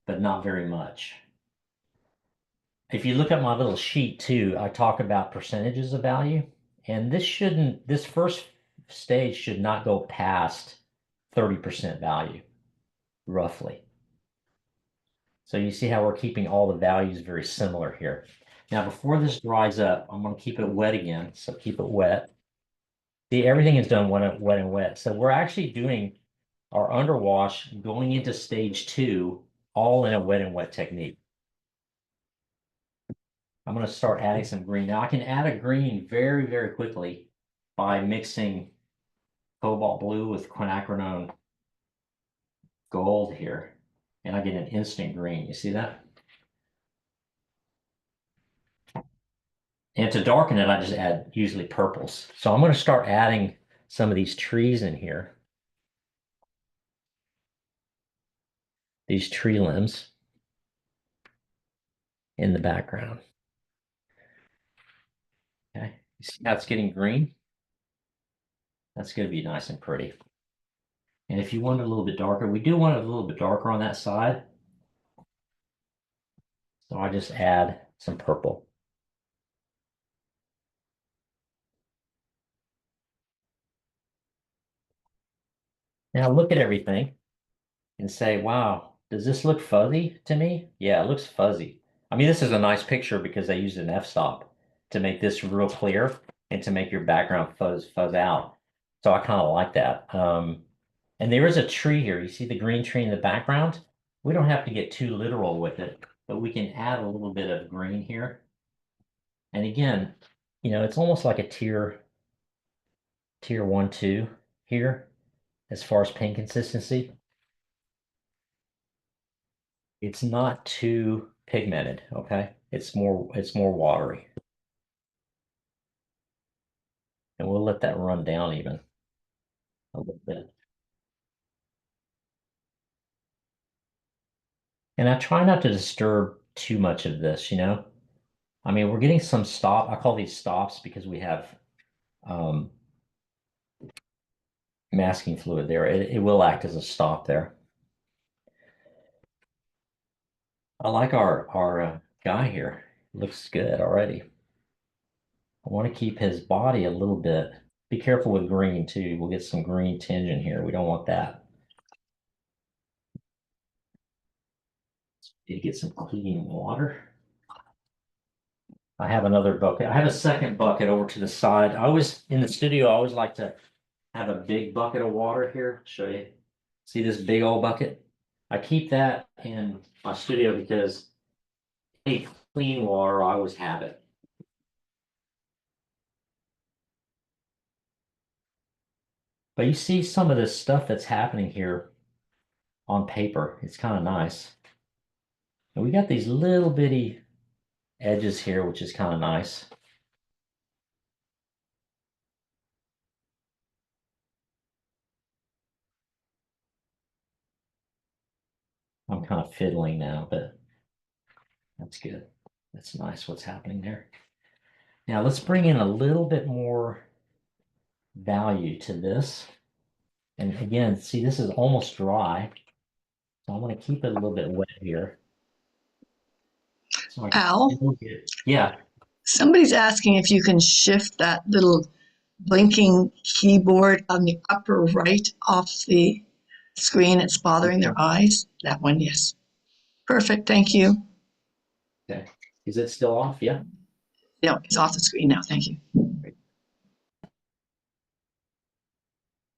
but not very much. If you look at my little sheet too, I talk about percentages of value, and this first stage should not go past 30% value, roughly. So you see how we're keeping all the values very similar here. Now, before this dries up, I'm going to keep it wet again. So keep it wet. See, everything is done wet and wet. So we're actually doing our underwash going into stage 2, all in a wet and wet technique. I'm going to start adding some green. Now I can add a green very, very quickly by mixing cobalt blue with quinacridone gold here. And I get an instant green. You see that? And to darken it, I just add usually purples. So I'm going to start adding some of these trees in here. These tree limbs in the background. Okay, you see how it's getting green? That's going to be nice and pretty. And if you want it a little bit darker, we do want it a little bit darker on that side. So I just add some purple. Now look at everything and say, wow, does this look fuzzy to me? Yeah, it looks fuzzy. I mean, this is a nice picture because I used an f-stop to make this real clear and to make your background fuzz out. So I kind of like that. And there is a tree here. You see the green tree in the background? We don't have to get too literal with it, but we can add a little bit of green here. And again, you know, it's almost like a tier 1, 2 here as far as paint consistency. It's not too pigmented, okay? It's more watery. And we'll let that run down even a little bit. And I try not to disturb too much of this, you know? I mean, we're getting some I call these stops because we have masking fluid there. It will act as a stop there. I like our guy here. Looks good already. I want to keep his body a little bit. Be careful with green too. We'll get some green tinge in here. We don't want that. Need to get some clean water. I have another bucket. I have a second bucket over to the side. In the studio, I always like to have a big bucket of water here. Show you. See this big old bucket? I keep that in my studio because any clean water, I always have it. But you see some of this stuff that's happening here on paper. It's kind of nice. And we got these little bitty edges here, which is kind of nice. I'm kind of fiddling now, but that's good. That's nice what's happening there. Now let's bring in a little bit more value to this. And again, see, this is almost dry. So I want to keep it a little bit wet here. So Al, yeah. somebody's asking if you can shift that little blinking keyboard on the upper right off the screen. It's bothering their eyes. That one, yes. Perfect, thank you. Okay. Is it still off? Yeah. No, it's off the screen now, thank you.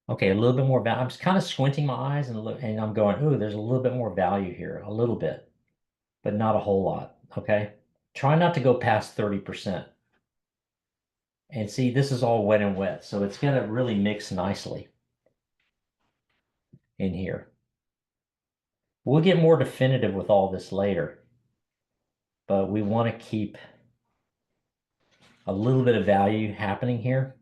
Okay, a little bit more value. I'm just kind of squinting my eyes and I'm going, ooh, there's a little bit more value here, a little bit, but not a whole lot. Okay. Try not to go past 30%. And see, this is all wet and wet, so it's going to really mix nicely in here. We'll get more definitive with all this later, but we want to keep a little bit of value happening here.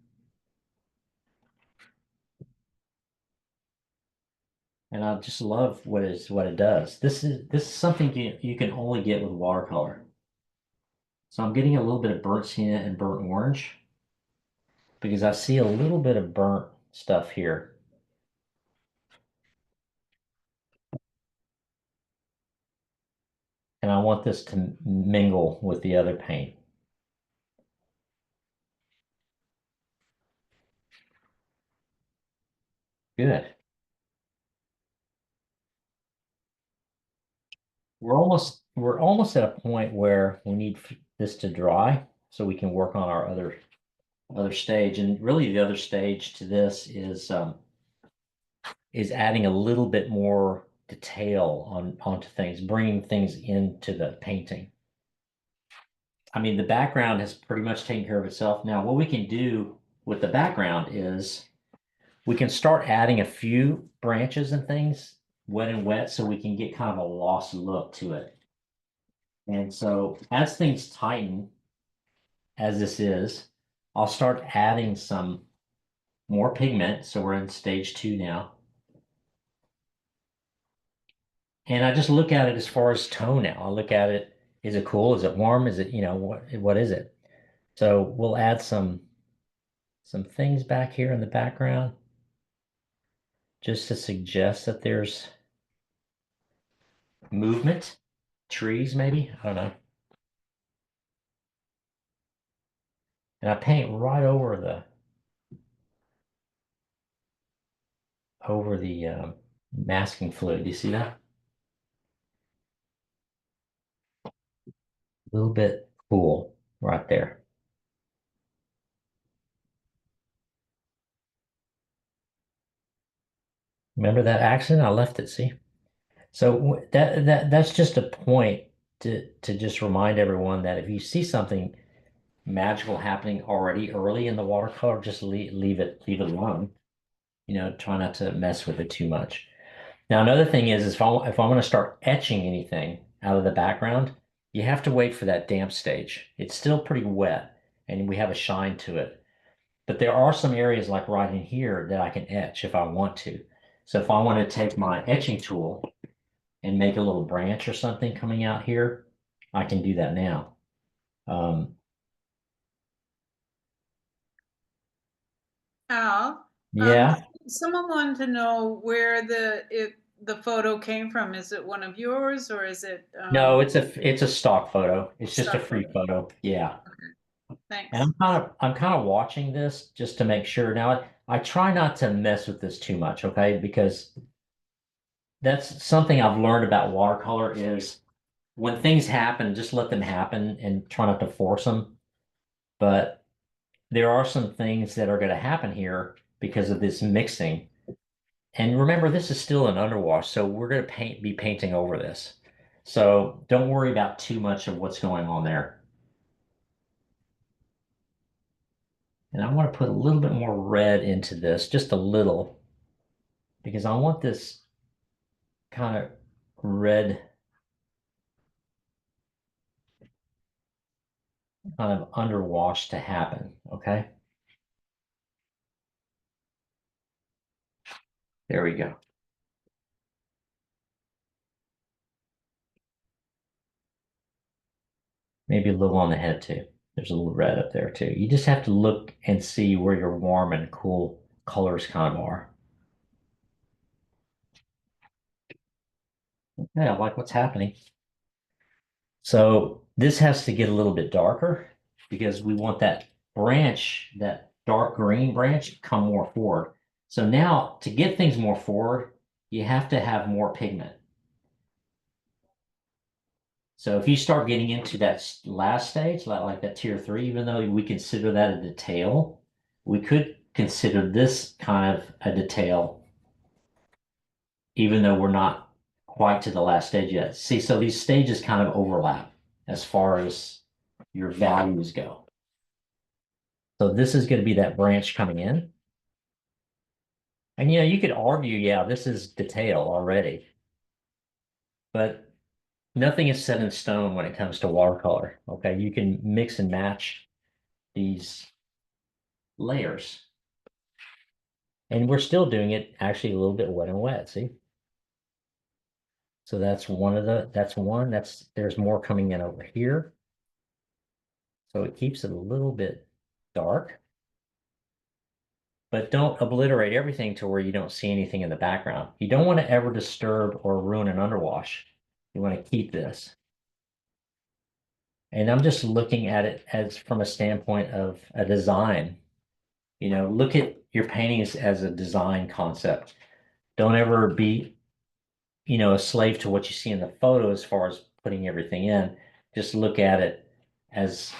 And I just love what it does. This is something you can only get with watercolor. So I'm getting a little bit of burnt sienna and burnt orange because I see a little bit of burnt stuff here. And I want this to mingle with the other paint. Good. We're almost at a point where we need this to dry so we can work on our other stage. And really the other stage to this is adding a little bit more detail onto things, bringing things into the painting. I mean, the background has pretty much taken care of itself. Now, what we can do with the background is we can start adding a few branches and things, wet and wet, so we can get kind of a lost look to it. And so as things tighten, as this is, I'll start adding some more pigment. So we're in stage 2 now. And I just look at it as far as tone now. I look at it, is it cool? Is it warm? Is it, what is it? So we'll add some things back here in the background just to suggest that there's movement, trees maybe, I don't know. And I paint right over the masking fluid. Do you see that? A little bit cool right there. Remember that accident? I left it, see? So that's just a point to just remind everyone that if you see something magical happening already early in the watercolor, just leave it alone. Try not to mess with it too much. Now, another thing is if I want to start etching anything out of the background, you have to wait for that damp stage. It's still pretty wet and we have a shine to it. But there are some areas like right in here that I can etch if I want to. So if I want to take my etching tool and make a little branch or something coming out here, I can do that now. Al, Yeah. someone wanted to know where the photo came from. Is it one of yours or is it? No, it's a stock photo. It's just a Stock free photo. Yeah. Thanks. And I'm kind of watching this just to make sure. Now I try not to mess with this too much, okay? Because that's something I've learned about watercolor is when things happen, just let them happen and try not to force them. But there are some things that are going to happen here because of this mixing. And remember, this is still an underwash, so we're going to be painting over this. So don't worry about too much of what's going on there. And I want to put a little bit more red into this, just a little, because I want this kind of red kind of underwash to happen, okay? There we go. Maybe a little on the head too. There's a little red up there too. You just have to look and see where your warm and cool colors kind of are. Okay, I like what's happening. So this has to get a little bit darker because we want that branch, that dark green branch, to come more forward. So now to get things more forward, you have to have more pigment. So if you start getting into that last stage, like that tier 3, even though we consider that a detail, we could consider this kind of a detail, even though we're not quite to the last stage yet. See, so these stages kind of overlap as far as your values go. So this is going to be that branch coming in. And you could argue, yeah, this is detail already. But nothing is set in stone when it comes to watercolor. Okay, you can mix and match these layers. And we're still doing it actually a little bit wet and wet, see? So that's one, there's more coming in over here. So it keeps it a little bit dark. But don't obliterate everything to where you don't see anything in the background. You don't want to ever disturb or ruin an underwash. You want to keep this. And I'm just looking at it as from a standpoint of a design. You know, look at your paintings as a design concept. Don't ever be, you know, a slave to what you see in the photo as far as putting everything in. Just look at it as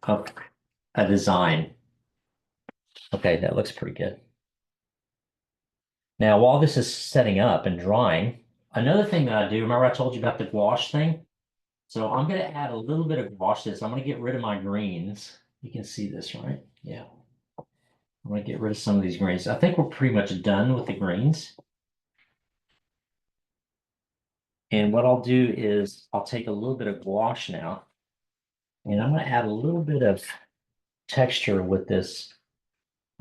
a design. Okay, that looks pretty good. Now, while this is setting up and drying, another thing that I do, remember I told you about the gouache thing? So I'm going to add a little bit of gouache to this. I'm going to get rid of my greens. You can see this, right? Yeah. I'm going to get rid of some of these greens. I think we're pretty much done with the greens. And what I'll do is I'll take a little bit of gouache now, and I'm going to add a little bit of texture with this.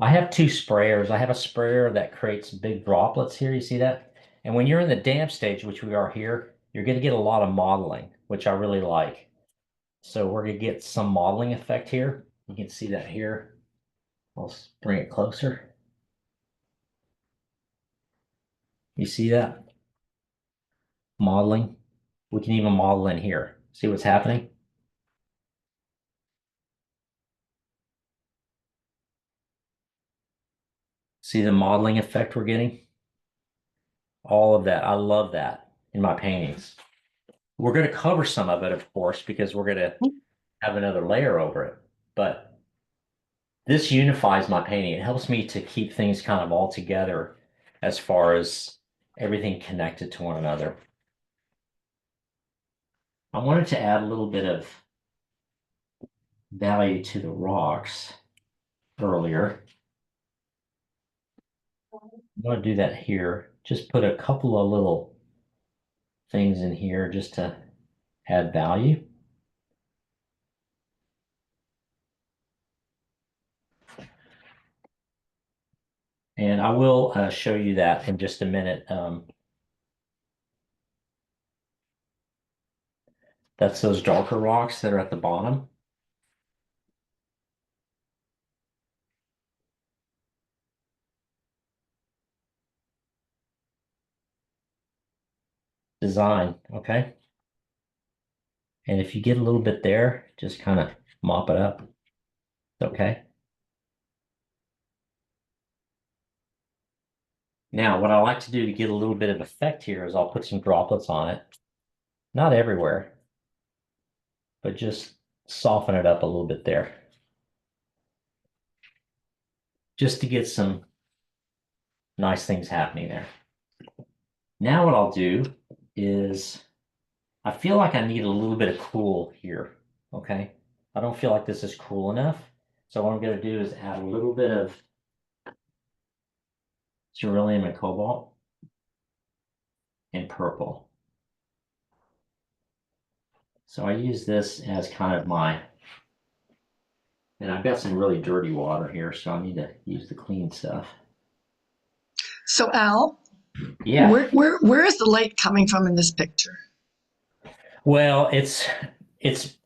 I have two sprayers. I have a sprayer that creates big droplets here. You see that? And when you're in the damp stage, which we are here, you're going to get a lot of modeling, which I really like. So we're going to get some modeling effect here. You can see that here. I'll bring it closer. You see that? Modeling. We can even model in here. See what's happening? See the modeling effect we're getting? All of that. I love that in my paintings. We're going to cover some of it, of course, because we're going to have another layer over it. But this unifies my painting. It helps me to keep things kind of all together as far as everything connected to one another. I wanted to add a little bit of value to the rocks earlier. I'm going to do that here. Just put a couple of little things in here just to add value. And I will show you that in just a minute. That's those darker rocks that are at the bottom. Design, okay? And if you get a little bit there, just kind of mop it up. Okay. Now, what I like to do to get a little bit of effect here is I'll put some droplets on it. Not everywhere, but just soften it up a little bit there. Just to get some nice things happening there. Now what I'll do is, I feel like I need a little bit of cool here, okay? I don't feel like this is cool enough. So what I'm going to do is add a little bit of cerulean and cobalt and purple. So I use this as kind of my, and I've got some really dirty water here, so I need to use the clean stuff. So Al, Yeah. where is the light coming from in this picture? Well, it's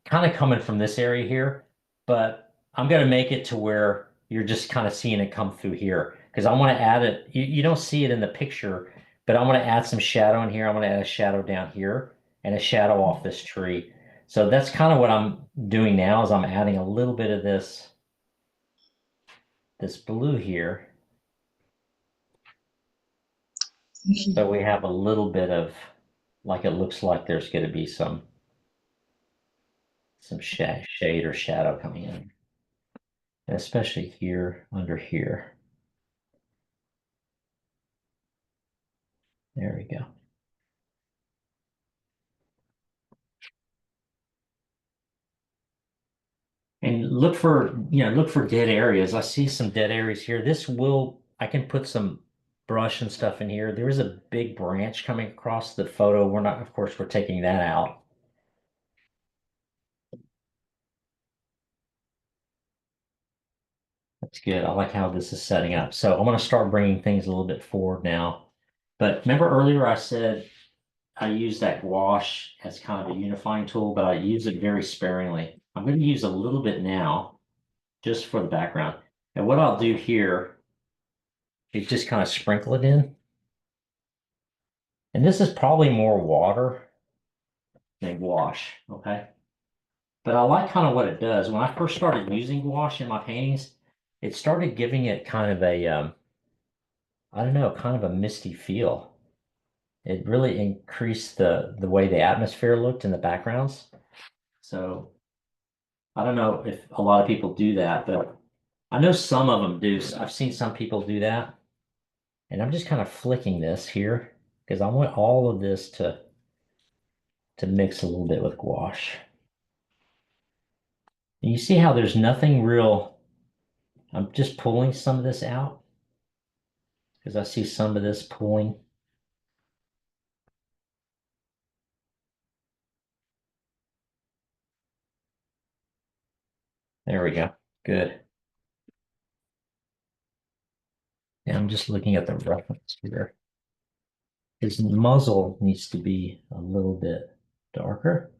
kind of coming from this area here, but I'm going to make it to where you're just kind of seeing it come through here because I want to add it. You don't see it in the picture, but I want to add some shadow in here. I'm going to add a shadow down here and a shadow off this tree. So that's kind of what I'm doing now is I'm adding a little bit of this blue here. So we have a little bit of, like it looks like there's going to be some shade or shadow coming in. And especially here, under here. There we go. And look for dead areas. I see some dead areas here. I can put some brush and stuff in here. There is a big branch coming across the photo. Of course, we're taking that out. That's good. I like how this is setting up. So I'm going to start bringing things a little bit forward now. But remember earlier I said I use that gouache as kind of a unifying tool, but I use it very sparingly. I'm going to use a little bit now just for the background. And what I'll do here is just kind of sprinkle it in. And this is probably more water than gouache, okay? But I like kind of what it does. When I first started using gouache in my paintings, it started giving it kind of a, I don't know, kind of a misty feel. It really increased the way the atmosphere looked in the backgrounds. So I don't know if a lot of people do that, but I know some of them do. I've seen some people do that. And I'm just kind of flicking this here because I want all of this to mix a little bit with gouache. And you see how there's nothing real. I'm just pulling some of this out because I see some of this pulling. There we go. Good. And I'm just looking at the reference here. His muzzle needs to be a little bit darker.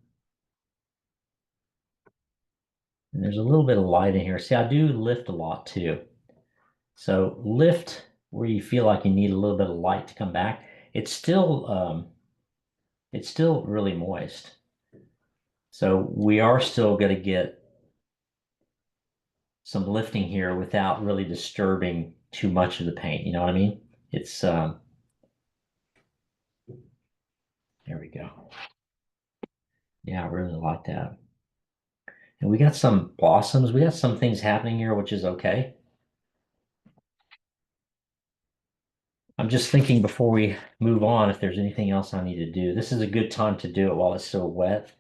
And there's a little bit of light in here. See, I do lift a lot too. So lift where you feel like you need a little bit of light to come back. It's still really moist. So we are still going to get some lifting here without really disturbing too much of the paint. You know what I mean? It's, there we go. Yeah, I really like that. And we got some blossoms. We got some things happening here, which is okay. I'm just thinking before we move on, if there's anything else I need to do. This is a good time to do it while it's still wet.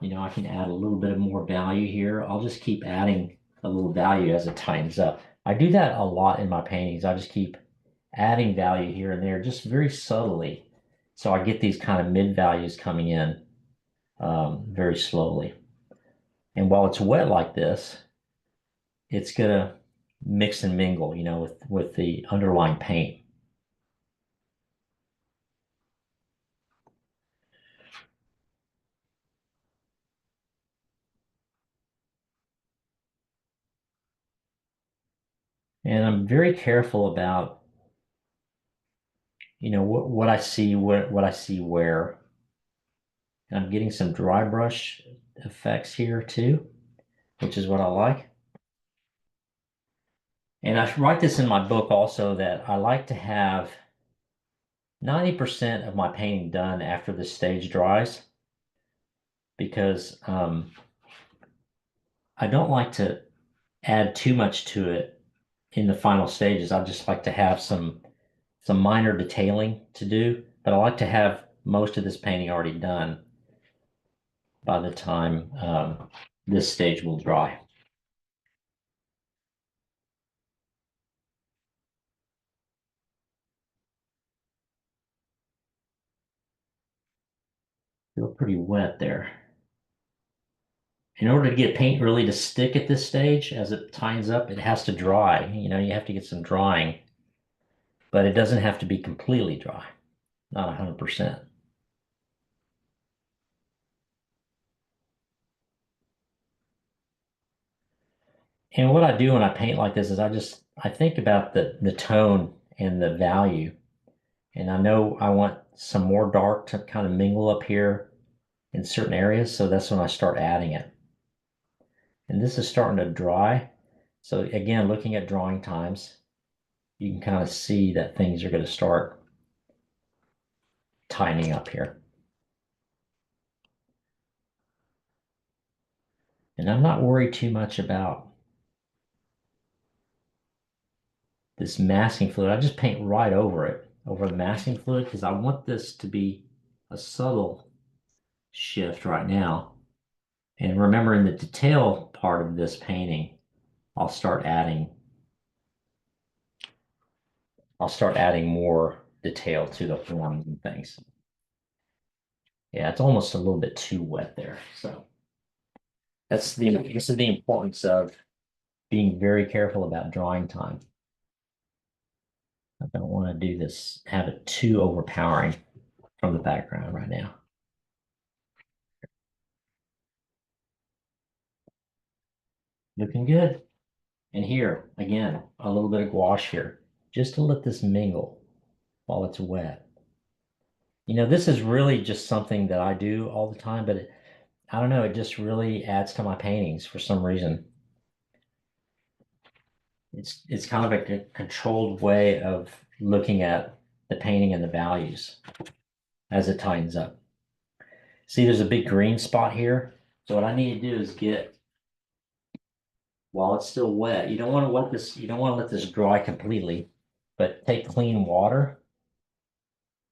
You know, I can add a little bit of more value here. I'll just keep adding a little value as it tightens up. I do that a lot in my paintings. I just keep adding value here and there, just very subtly. So I get these kind of mid values coming in very slowly. And while it's wet like this, it's gonna mix and mingle, you know, with the underlying paint. And I'm very careful about, you know, what I see, what I see where. And I'm getting some dry brush effects here too, which is what I like. And I write this in my book also that I like to have 90% of my painting done after the stage dries because I don't like to add too much to it in the final stages. I just like to have some minor detailing to do, but I like to have most of this painting already done by the time this stage will dry. Feel pretty wet there. In order to get paint really to stick at this stage, as it tightens up, it has to dry. You know, you have to get some drying, but it doesn't have to be completely dry, not 100%. And what I do when I paint like this is I think about the tone and the value. And I know I want some more dark to kind of mingle up here in certain areas. So that's when I start adding it. And this is starting to dry. So again, looking at drawing times, you can kind of see that things are going to start tightening up here. And I'm not worried too much about this masking fluid. I just paint right over it, over the masking fluid, because I want this to be a subtle shift right now. And remember, in the detail part of this painting, I'll start adding more detail to the forms and things. Yeah, it's almost a little bit too wet there. So this is the importance of being very careful about drawing time. I don't want to do this, have it too overpowering from the background right now. Looking good. And here, again, a little bit of gouache here, just to let this mingle while it's wet. You know, this is really just something that I do all the time, but I don't know, it just really adds to my paintings for some reason. It's kind of a controlled way of looking at the painting and the values as it tightens up. See, there's a big green spot here. So what I need to do is get, while it's still wet, you don't want to let this, you don't want to let this dry completely, but take clean water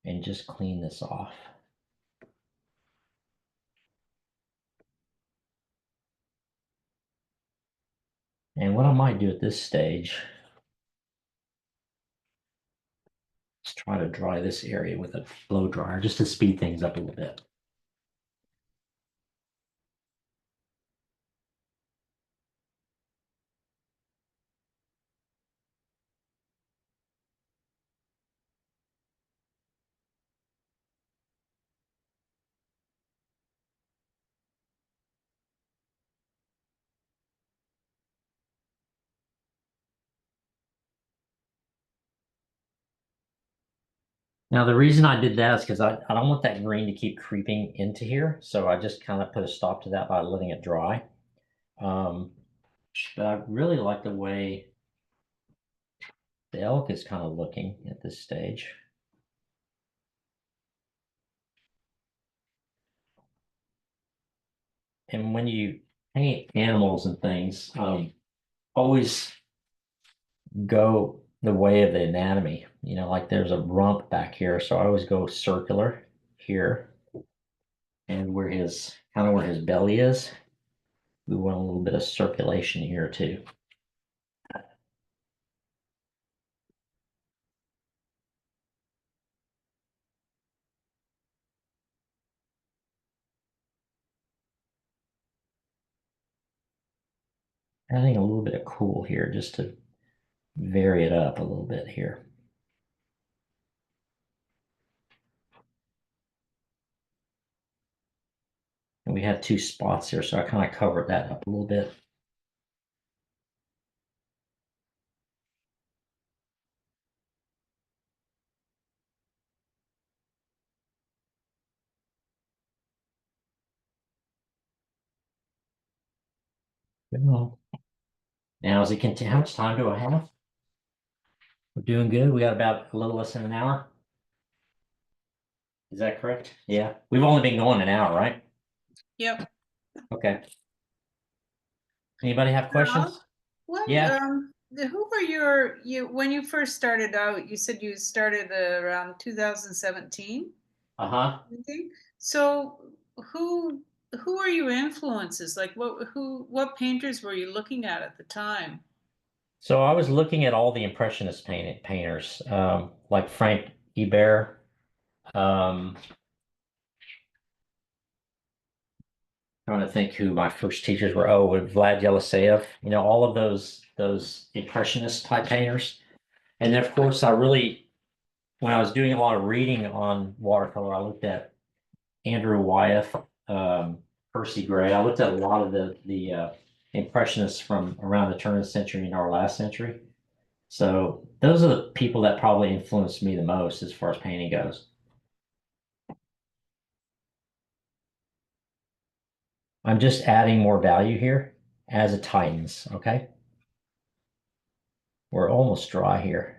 and just clean this off. And what I might do at this stage is try to dry this area with a blow dryer just to speed things up a little bit. Now, the reason I did that is because I don't want that green to keep creeping into here. So I just kind of put a stop to that by letting it dry. But I really like the way the elk is kind of looking at this stage. And when you paint animals and things, always go the way of the anatomy. You know, like there's a rump back here, so I always go circular here. And where his, kind of where his belly is, we want a little bit of circulation here too. Adding a little bit of cool here just to vary it up a little bit here. And we have two spots here, so I kind of covered that up a little bit. Now, as it continues, how much time do I have? We're doing good. We got about a little less than an hour. Is that correct? Yeah. We've only been going an hour, right? Yep. Okay. Anybody have questions? What, Yeah. who were when you first started out, you said you started around 2017? Uh-huh. So who are your influences? Like what painters were you looking at the time? So I was looking at all the Impressionist painters, like Frank Hebert, trying to think who my first teachers were. Oh, Vlad Yeliseyev, you know, all of those Impressionist type painters. And then of course when I was doing a lot of reading on watercolor, I looked at Andrew Wyeth, Percy Gray. I looked at a lot of the Impressionists from around the turn of the century and our last century. So those are the people that probably influenced me the most as far as painting goes. I'm just adding more value here as it tightens, okay? We're almost dry here.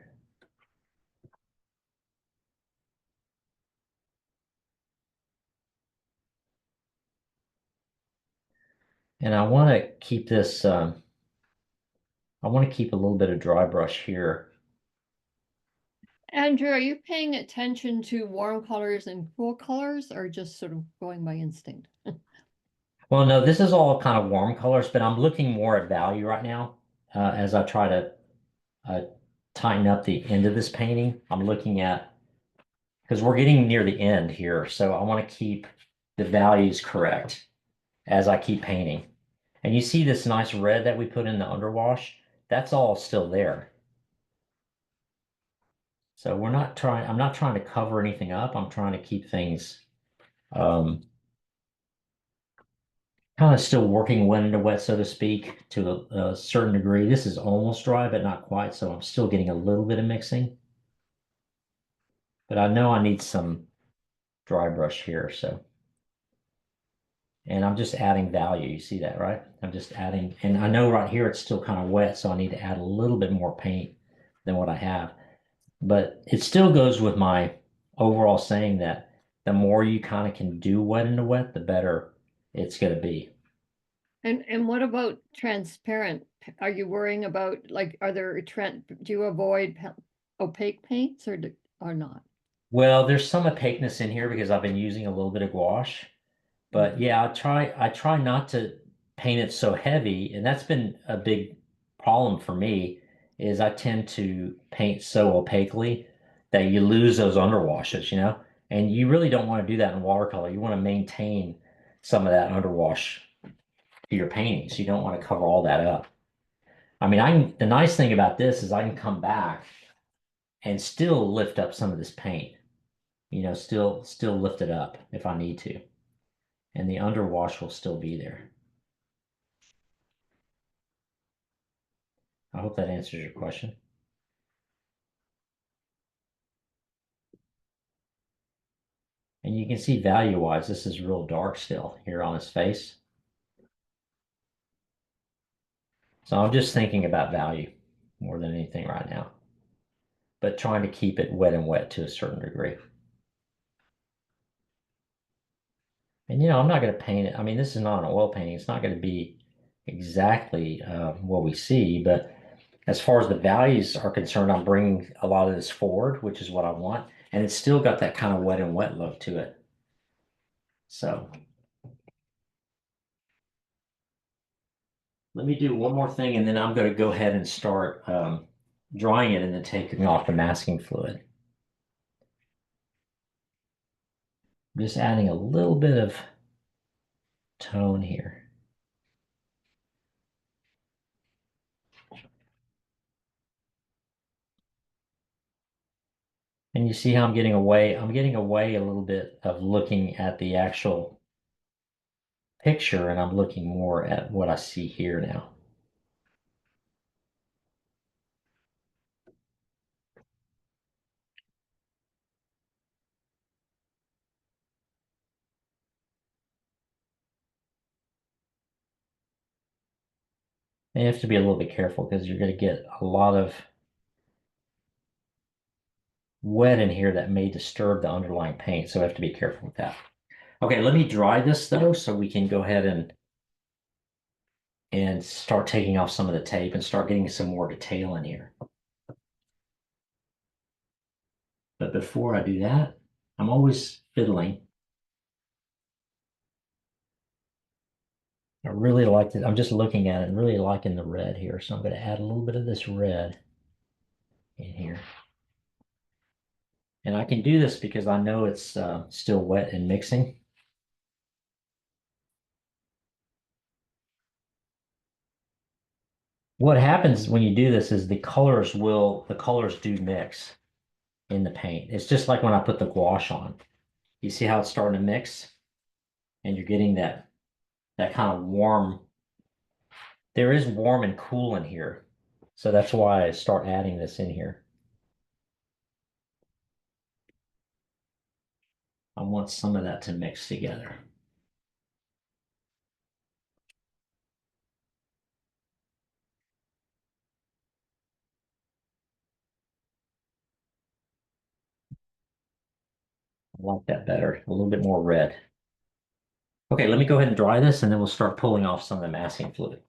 And I want to keep this, I want to keep a little bit of dry brush here. Andrew, are you paying attention to warm colors and cool colors or just sort of going by instinct? Well, no, this is all kind of warm colors, but I'm looking more at value right now as I try to tighten up the end of this painting. I'm looking at, because we're getting near the end here, so I want to keep the values correct as I keep painting. And you see this nice red that we put in the underwash? That's all still there. So I'm not trying to cover anything up. I'm trying to keep things kind of still working wet into wet, so to speak, to a certain degree. This is almost dry, but not quite. So I'm still getting a little bit of mixing. But I know I need some dry brush here, so. And I'm just adding value. You see that, right? I'm just adding, and I know right here it's still kind of wet, so I need to add a little bit more paint than what I have. But it still goes with my overall saying that the more you kind of can do wet into wet, the better it's going to be. And what about transparent? Are you worrying about, like, are there do you avoid opaque paints or not? Well, there's some opaqueness in here because I've been using a little bit of gouache. But yeah, I try not to paint it so heavy, and that's been a big problem for me, is I tend to paint so opaquely that you lose those underwashes, and you really don't want to do that in watercolor. You want to maintain some of that underwash to your paintings. You don't want to cover all that up. I mean, the nice thing about this is I can come back and still lift up some of this paint, still lift it up if I need to. And the underwash will still be there. I hope that answers your question. And you can see value-wise, this is real dark still here on his face. So I'm just thinking about value more than anything right now, but trying to keep it wet and wet to a certain degree. And I'm not going to paint it. I mean, this is not an oil painting. It's not going to be exactly what we see, but as far as the values are concerned, I'm bringing a lot of this forward, which is what I want. And it's still got that kind of wet and wet look to it. So let me do one more thing, and then I'm going to go ahead and start drying it and then taking off the masking fluid. I'm just adding a little bit of tone here. And you see how I'm getting away a little bit of looking at the actual picture, and I'm looking more at what I see here now. And you have to be a little bit careful because you're going to get a lot of wet in here that may disturb the underlying paint, so we have to be careful with that. Okay, let me dry this though, so we can go ahead and start taking off some of the tape and start getting some more detail in here. But before I do that, I'm always fiddling. I really liked it. I'm just looking at it and really liking the red here. So I'm going to add a little bit of this red in here. And I can do this because I know it's still wet and mixing. What happens when you do this is the colors do mix in the paint. It's just like when I put the gouache on. You see how it's starting to mix? And you're getting that kind of warm. There is warm and cool in here. So that's why I start adding this in here. I want some of that to mix together. I like that better, a little bit more red. Okay, let me go ahead and dry this and then we'll start pulling off some of the masking fluid.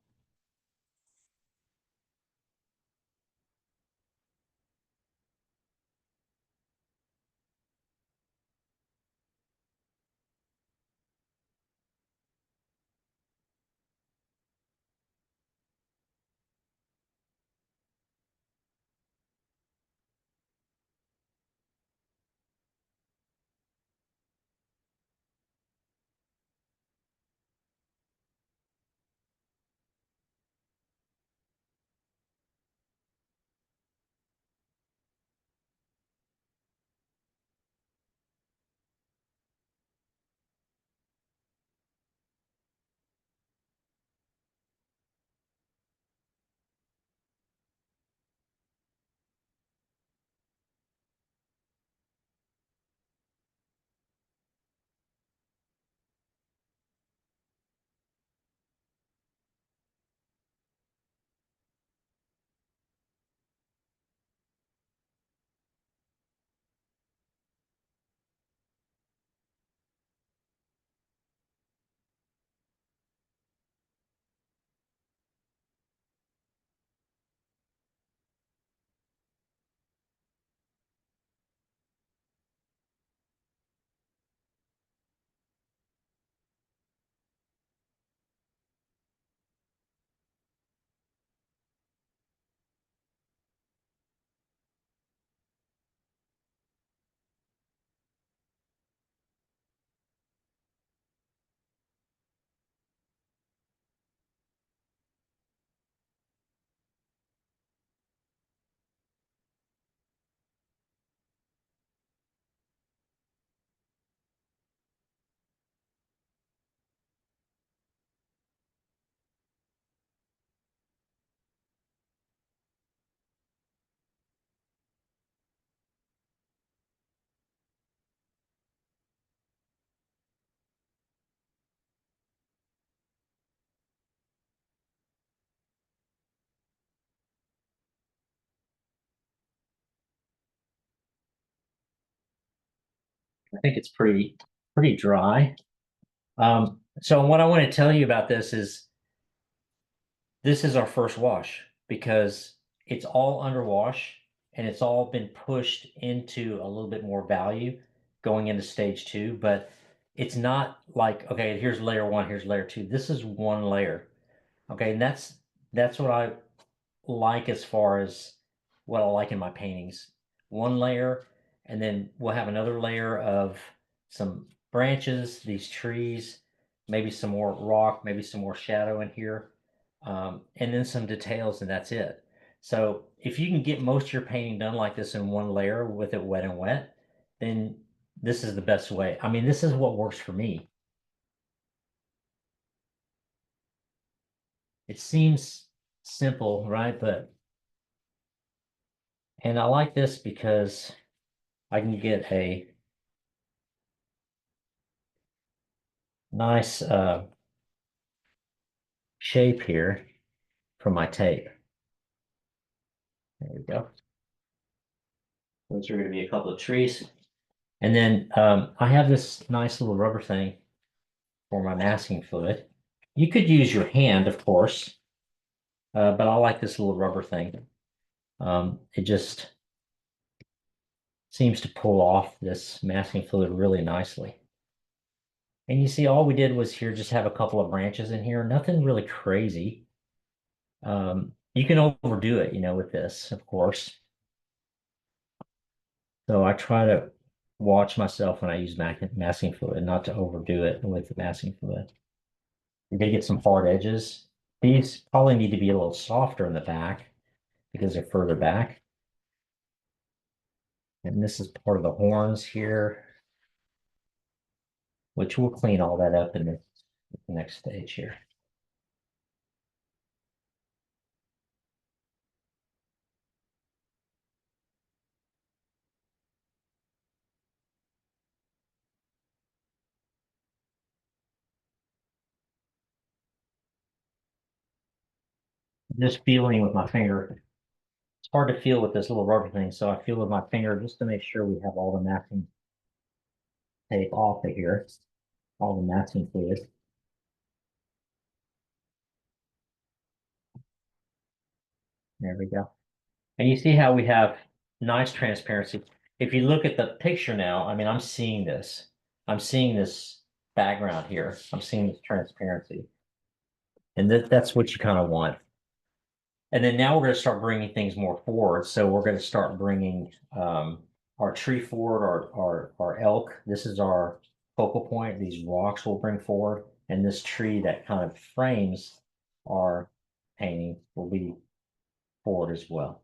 I think it's pretty dry. So what I want to tell you about this is our first wash because it's all underwash and it's all been pushed into a little bit more value going into stage 2, but it's not like, okay, here's layer 1, here's layer 2. This is one layer. Okay, and that's what I like as far as what I like in my paintings. One layer, and then we'll have another layer of some branches, these trees, maybe some more rock, maybe some more shadow in here, and then some details, and that's it. So if you can get most of your painting done like this in one layer with it wet and wet, then this is the best way. I mean, this is what works for me. It seems simple, right? And I like this because I can get a nice shape here from my tape. There we go. Those are going to be a couple of trees. And then I have this nice little rubber thing for my masking fluid. You could use your hand, of course, but I like this little rubber thing. It just seems to pull off this masking fluid really nicely. And you see, all we did was here just have a couple of branches in here, nothing really crazy. You can overdo it, with this, of course. So I try to watch myself when I use masking fluid, not to overdo it with the masking fluid. You're gonna get some hard edges. These probably need to be a little softer in the back because they're further back. And this is part of the horns here, which we'll clean all that up in the next stage here. Just feeling with my finger. It's hard to feel with this little rubber thing, so I feel with my finger just to make sure we have all the masking tape off of here, all the masking fluid. There we go. And you see how we have nice transparency. If you look at the picture now, I mean, I'm seeing this. I'm seeing this background here. I'm seeing this transparency. And that's what you kind of want. And then now we're going to start bringing things more forward. So we're going to start bringing our tree forward, our elk. This is our focal point. These rocks we'll bring forward. And this tree that kind of frames our painting will be forward as well.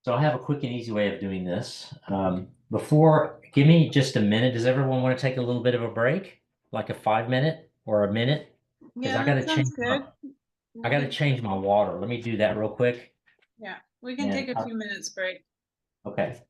So I have a quick and easy way of doing this. Give me just a minute. Does everyone want to take a little bit of a break? Like a 5 minute or a minute? Because Yeah, that sounds good. I gotta change my water. Let me do that real quick. Yeah, we can take a few minutes break. Okay.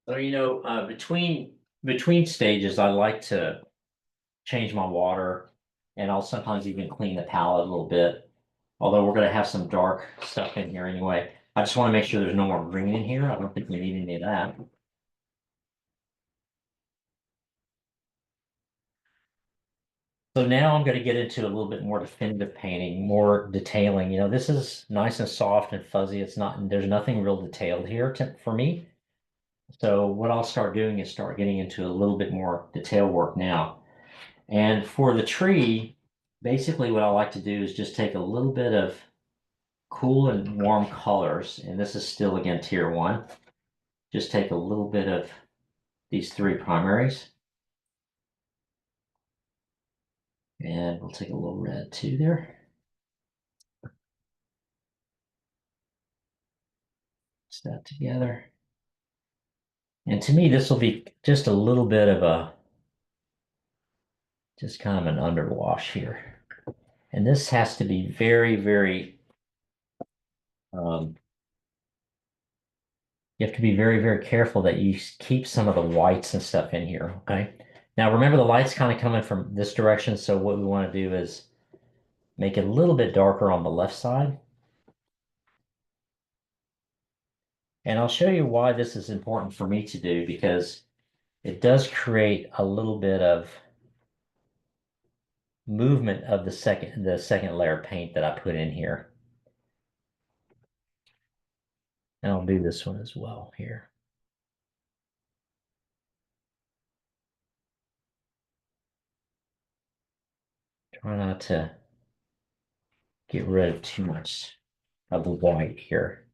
So, between stages, I like to change my water, and I'll sometimes even clean the palette a little bit. Although we're gonna have some dark stuff in here anyway. I just want to make sure there's no more green in here. I don't think we need any of that. So now I'm going to get into a little bit more definitive painting, more detailing. This is nice and soft and fuzzy. There's nothing real detailed here for me. So what I'll start doing is start getting into a little bit more detail work now. And for the tree, basically what I like to do is just take a little bit of cool and warm colors. And this is still, again, tier 1. Just take a little bit of these 3 primaries. And we'll take a little red too there. Mix that together. And to me, this will be just a little bit of just kind of an underwash here. And this has to be very, very, you have to be very, very careful that you keep some of the whites and stuff in here, okay? Now remember the light's kind of coming from this direction, so what we want to do is make it a little bit darker on the left side. And I'll show you why this is important for me to do, because it does create a little bit of movement of the second layer of paint that I put in here. And I'll do this one as well here. Try not to get rid of too much of the white here.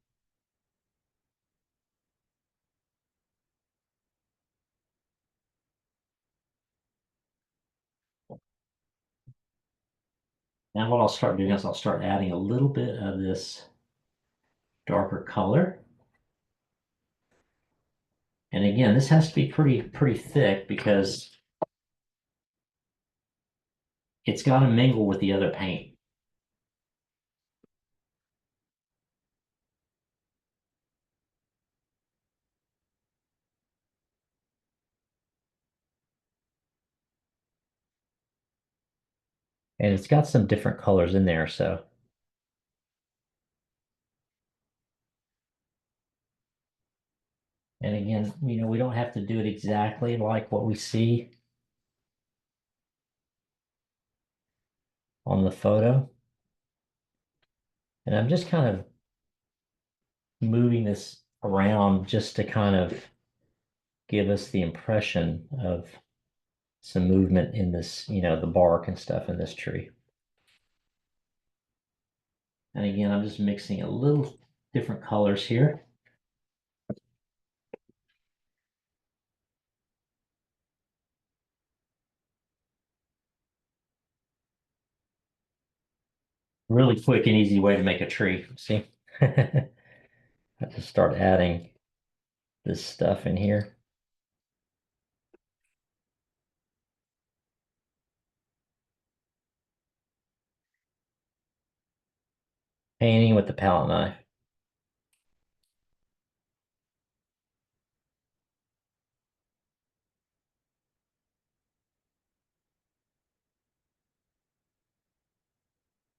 Now what I'll start doing is I'll start adding a little bit of this darker color. And again, this has to be pretty thick because it's got to mingle with the other paint. And it's got some different colors in there, so. And again, we don't have to do it exactly like what we see on the photo. And I'm just kind of moving this around just to kind of give us the impression of some movement in this, the bark and stuff in this tree. And again, I'm just mixing a little different colors here. Really quick and easy way to make a tree. See? I just start adding this stuff in here. Painting with the palette knife.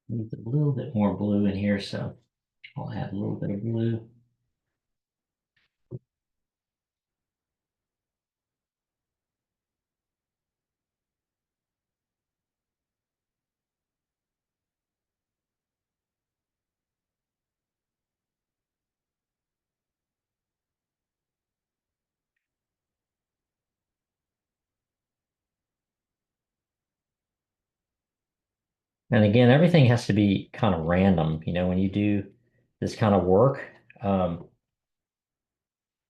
Needs a little bit more blue in here, so I'll add a little bit of blue. And again, everything has to be kind of random, when you do this kind of work. I'm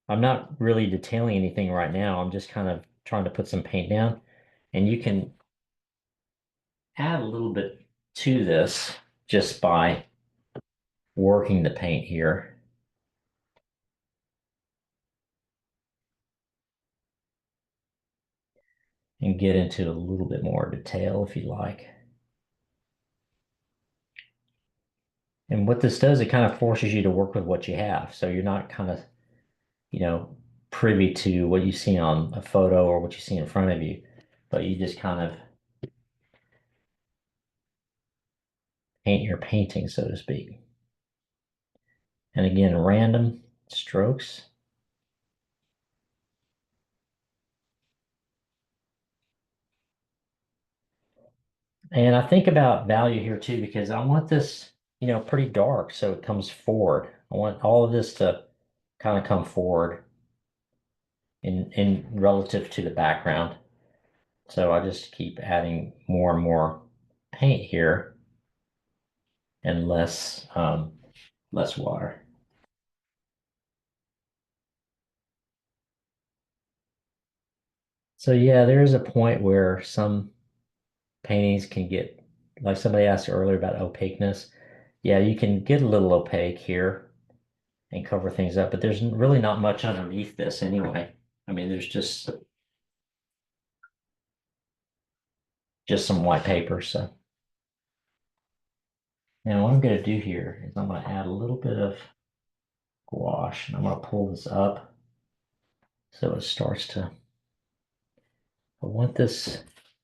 not really detailing anything right now. I'm just kind of trying to put some paint down. And you can add a little bit to this just by working the paint here. And get into a little bit more detail if you like. And what this does, it kind of forces you to work with what you have. So you're not kind of, privy to what you see on a photo or what you see in front of you, but you just kind of paint your painting, so to speak. And again, random strokes. And I think about value here too, because I want this, pretty dark so it comes forward. I want all of this to kind of come forward in relative to the background. So I just keep adding more and more paint here and less water. So yeah, there is a point where some paintings can get, like somebody asked earlier about opaqueness. Yeah, you can get a little opaque here and cover things up, but there's really not much underneath this anyway. I mean, there's just some white paper. So now what I'm going to do here is I'm going to add a little bit of gouache, and I'm going to pull this up so it starts to, I want this,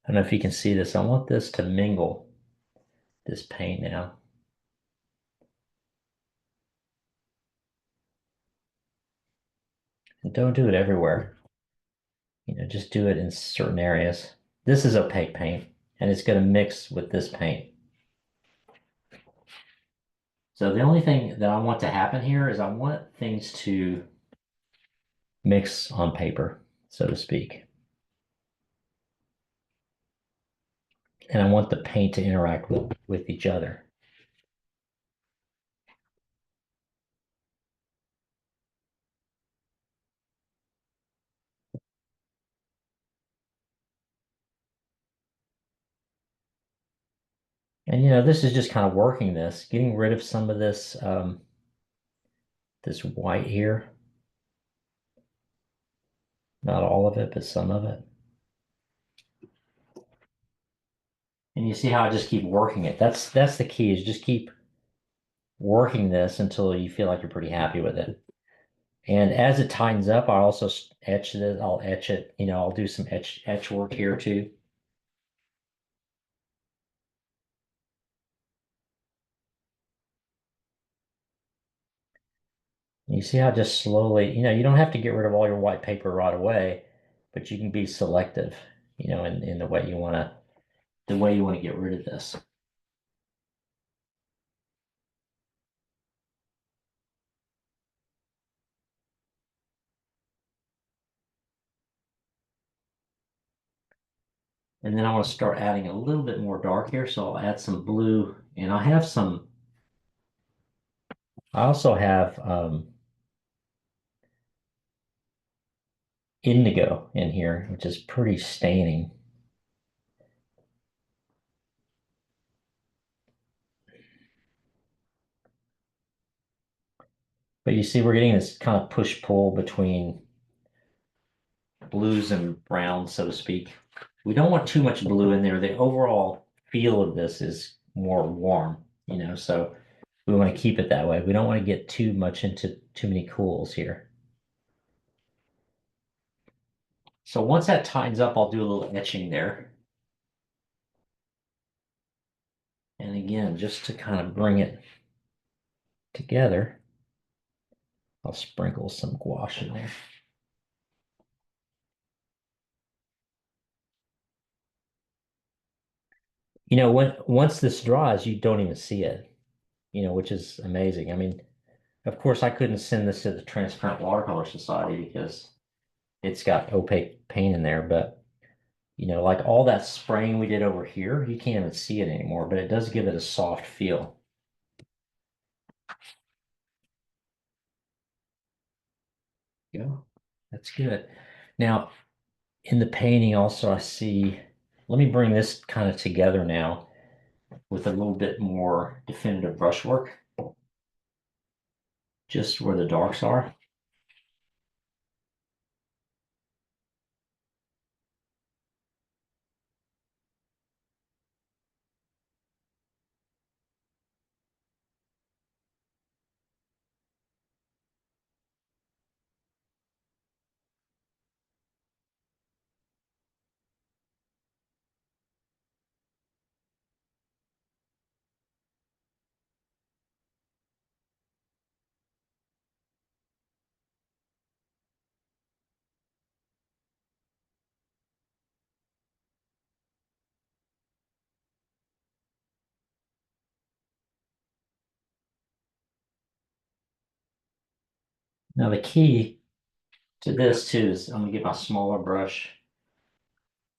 I don't know if you can see this, I want this to mingle this paint now. And don't do it everywhere. You know, just do it in certain areas. This is opaque paint, and it's going to mix with this paint. So the only thing that I want to happen here is I want things to mix on paper, so to speak. And I want the paint to interact with each other. And you know, this is just kind of working this, getting rid of some of this this white here. Not all of it, but some of it. And you see how I just keep working it. That's the key, is just keep working this until you feel like you're pretty happy with it. And as it tightens up, I also etch this. I'll etch it. You know, I'll do some etch work here too. You see how just slowly, you know, you don't have to get rid of all your white paper right away, but you can be selective, you know, in the way you want to get rid of this. And then I want to start adding a little bit more dark here. So I'll add some blue, and I also have indigo in here, which is pretty staining. But you see, we're getting this kind of push-pull between blues and browns, so to speak. We don't want too much blue in there. The overall feel of this is more warm, you know, so we want to keep it that way. We don't want to get too much into too many cools here. So once that tightens up, I'll do a little etching there. And again, just to kind of bring it together, I'll sprinkle some gouache in there. You know, once this dries, you don't even see it, you know, which is amazing. I mean, of course, I couldn't send this to the Transparent Watercolor Society because it's got opaque paint in there, but you know, like all that spraying we did over here, you can't even see it anymore, but it does give it a soft feel. Yeah, that's good. Now, in the painting also, I see, let me bring this kind of together now with a little bit more definitive brushwork, just where the darks are. Now, the key to this too is, I'm gonna get my smaller brush,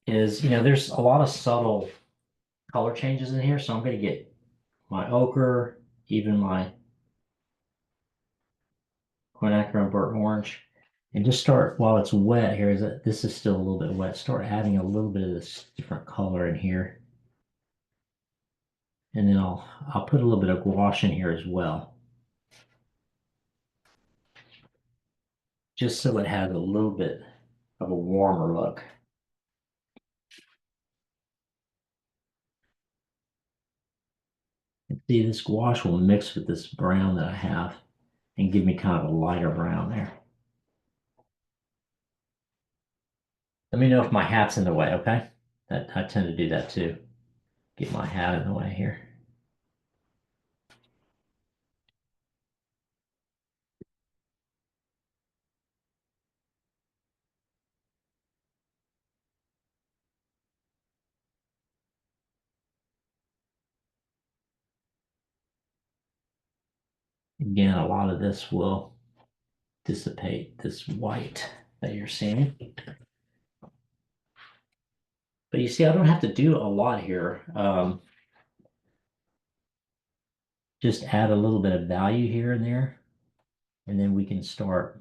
is, you know, there's a lot of subtle color changes in here, so I'm gonna get my ochre, even my quinacridone and burnt orange, and just start, while it's wet here, this is still a little bit wet, start adding a little bit of this different color in here. And then I'll put a little bit of gouache in here as well, just so it has a little bit of a warmer look. And see, this gouache will mix with this brown that I have and give me kind of a lighter brown there. Let me know if my hat's in the way, okay? I tend to do that too. Get my hat in the way here. Again, a lot of this will dissipate this white that you're seeing. But you see, I don't have to do a lot here. Just add a little bit of value here and there, and then we can start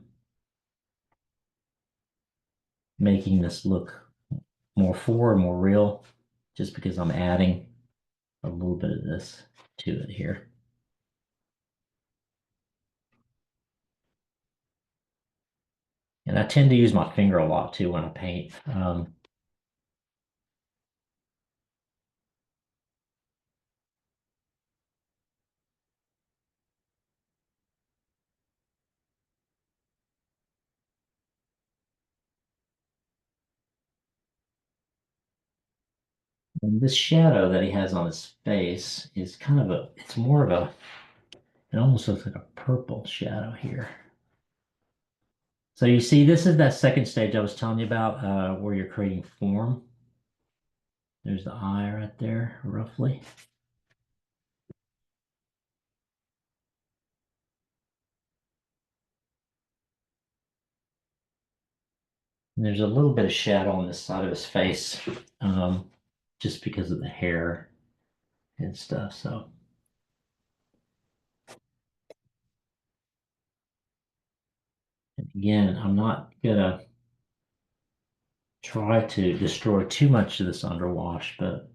making this look more full and more real, just because I'm adding a little bit of this to it here. And I tend to use my finger a lot too when I paint. And this shadow that he has on his face is kind of it's more of a, it almost looks like a purple shadow here. So you see, this is that second stage I was telling you about, where you're creating form. There's the eye right there, roughly. And there's a little bit of shadow on this side of his face, just because of the hair and stuff. So, and again, I'm not gonna try to destroy too much of this underwash, but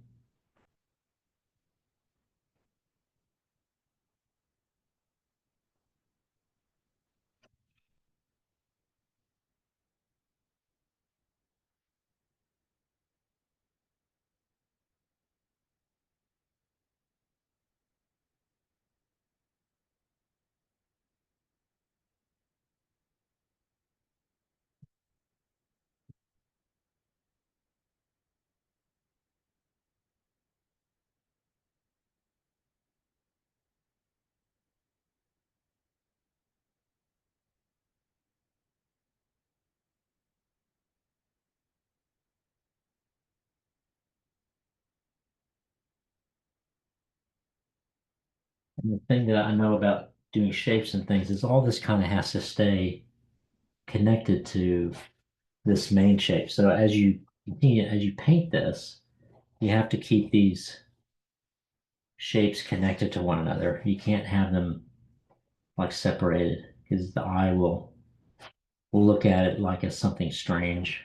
and the thing that I know about doing shapes and things is all this kind of has to stay connected to this main shape. So as you continue, as you paint this, you have to keep these shapes connected to one another. You can't have them like separated, because the eye will look at it like it's something strange.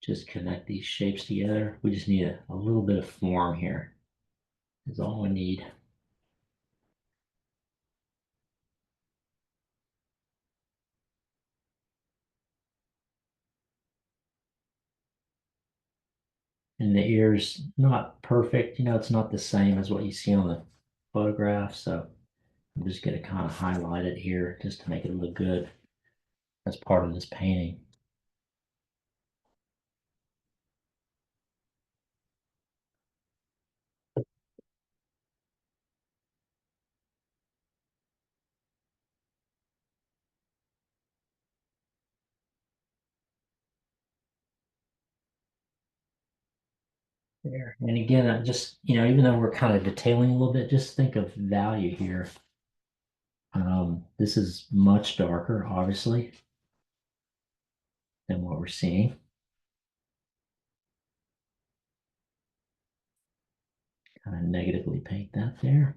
Just connect these shapes together. We just need a little bit of form here is all we need. And the ear's not perfect, it's not the same as what you see on the photograph. So I'm just gonna kind of highlight it here just to make it look good as part of this painting. There. And again, I just, even though we're kind of detailing a little bit, just think of value here. This is much darker, obviously, than what we're seeing. Kind of negatively paint that there.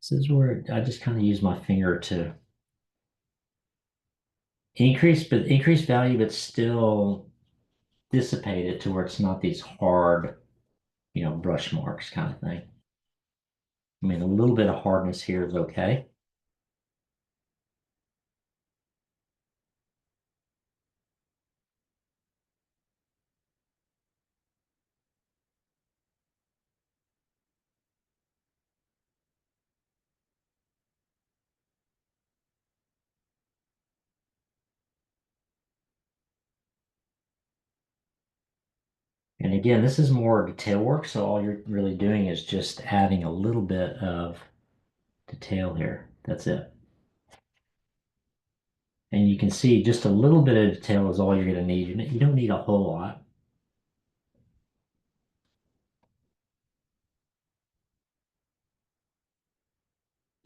This is where I just kind of use my finger to increase value, but still dissipate it to where it's not these hard, brush marks kind of thing. I mean, a little bit of hardness here is okay. And again, this is more detail work, so all you're really doing is just adding a little bit of detail here. That's it. And you can see just a little bit of detail is all you're going to need. You don't need a whole lot.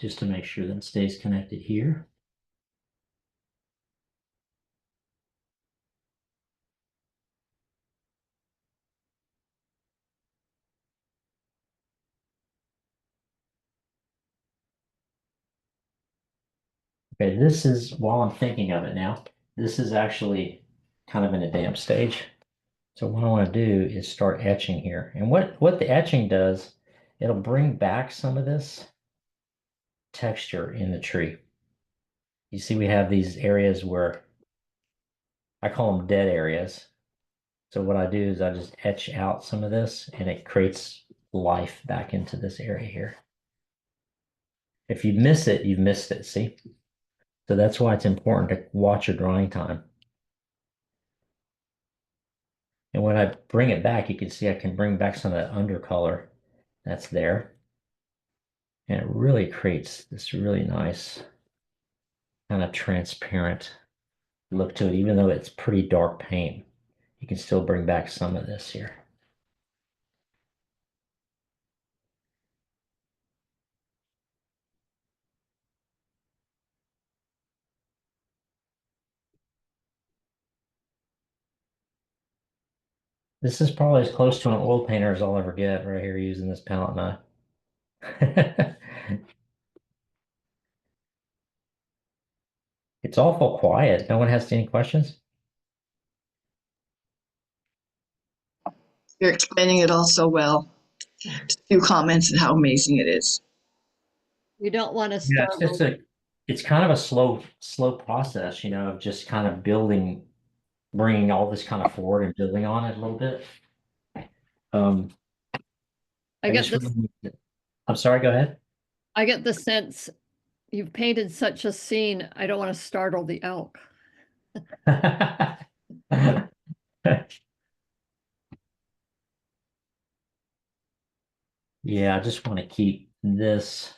Just to make sure that it stays connected here. Okay, this is, while I'm thinking of it now, this is actually kind of in a damp stage. So what I want to do is start etching here. And what the etching does, it'll bring back some of this texture in the tree. You see we have these areas where I call them dead areas. So what I do is I just etch out some of this and it creates life back into this area here. If you miss it, you've missed it, see? So that's why it's important to watch your drying time. And when I bring it back, you can see I can bring back some of that undercolor that's there. And it really creates this really nice kind of transparent look to it, even though it's pretty dark paint. You can still bring back some of this here. This is probably as close to an oil painter as I'll ever get right here using this palette knife. It's awful quiet. No one has any questions? You're explaining it all so well. Just a few comments on how amazing it is. You don't want to Yeah, start. it's kind of a slow process, of just kind of bringing all this kind of forward and building on it a little bit. I get just this. really I'm sorry, go ahead. I get the sense you've painted such a scene. I don't want to startle the elk. Yeah, I just want to keep this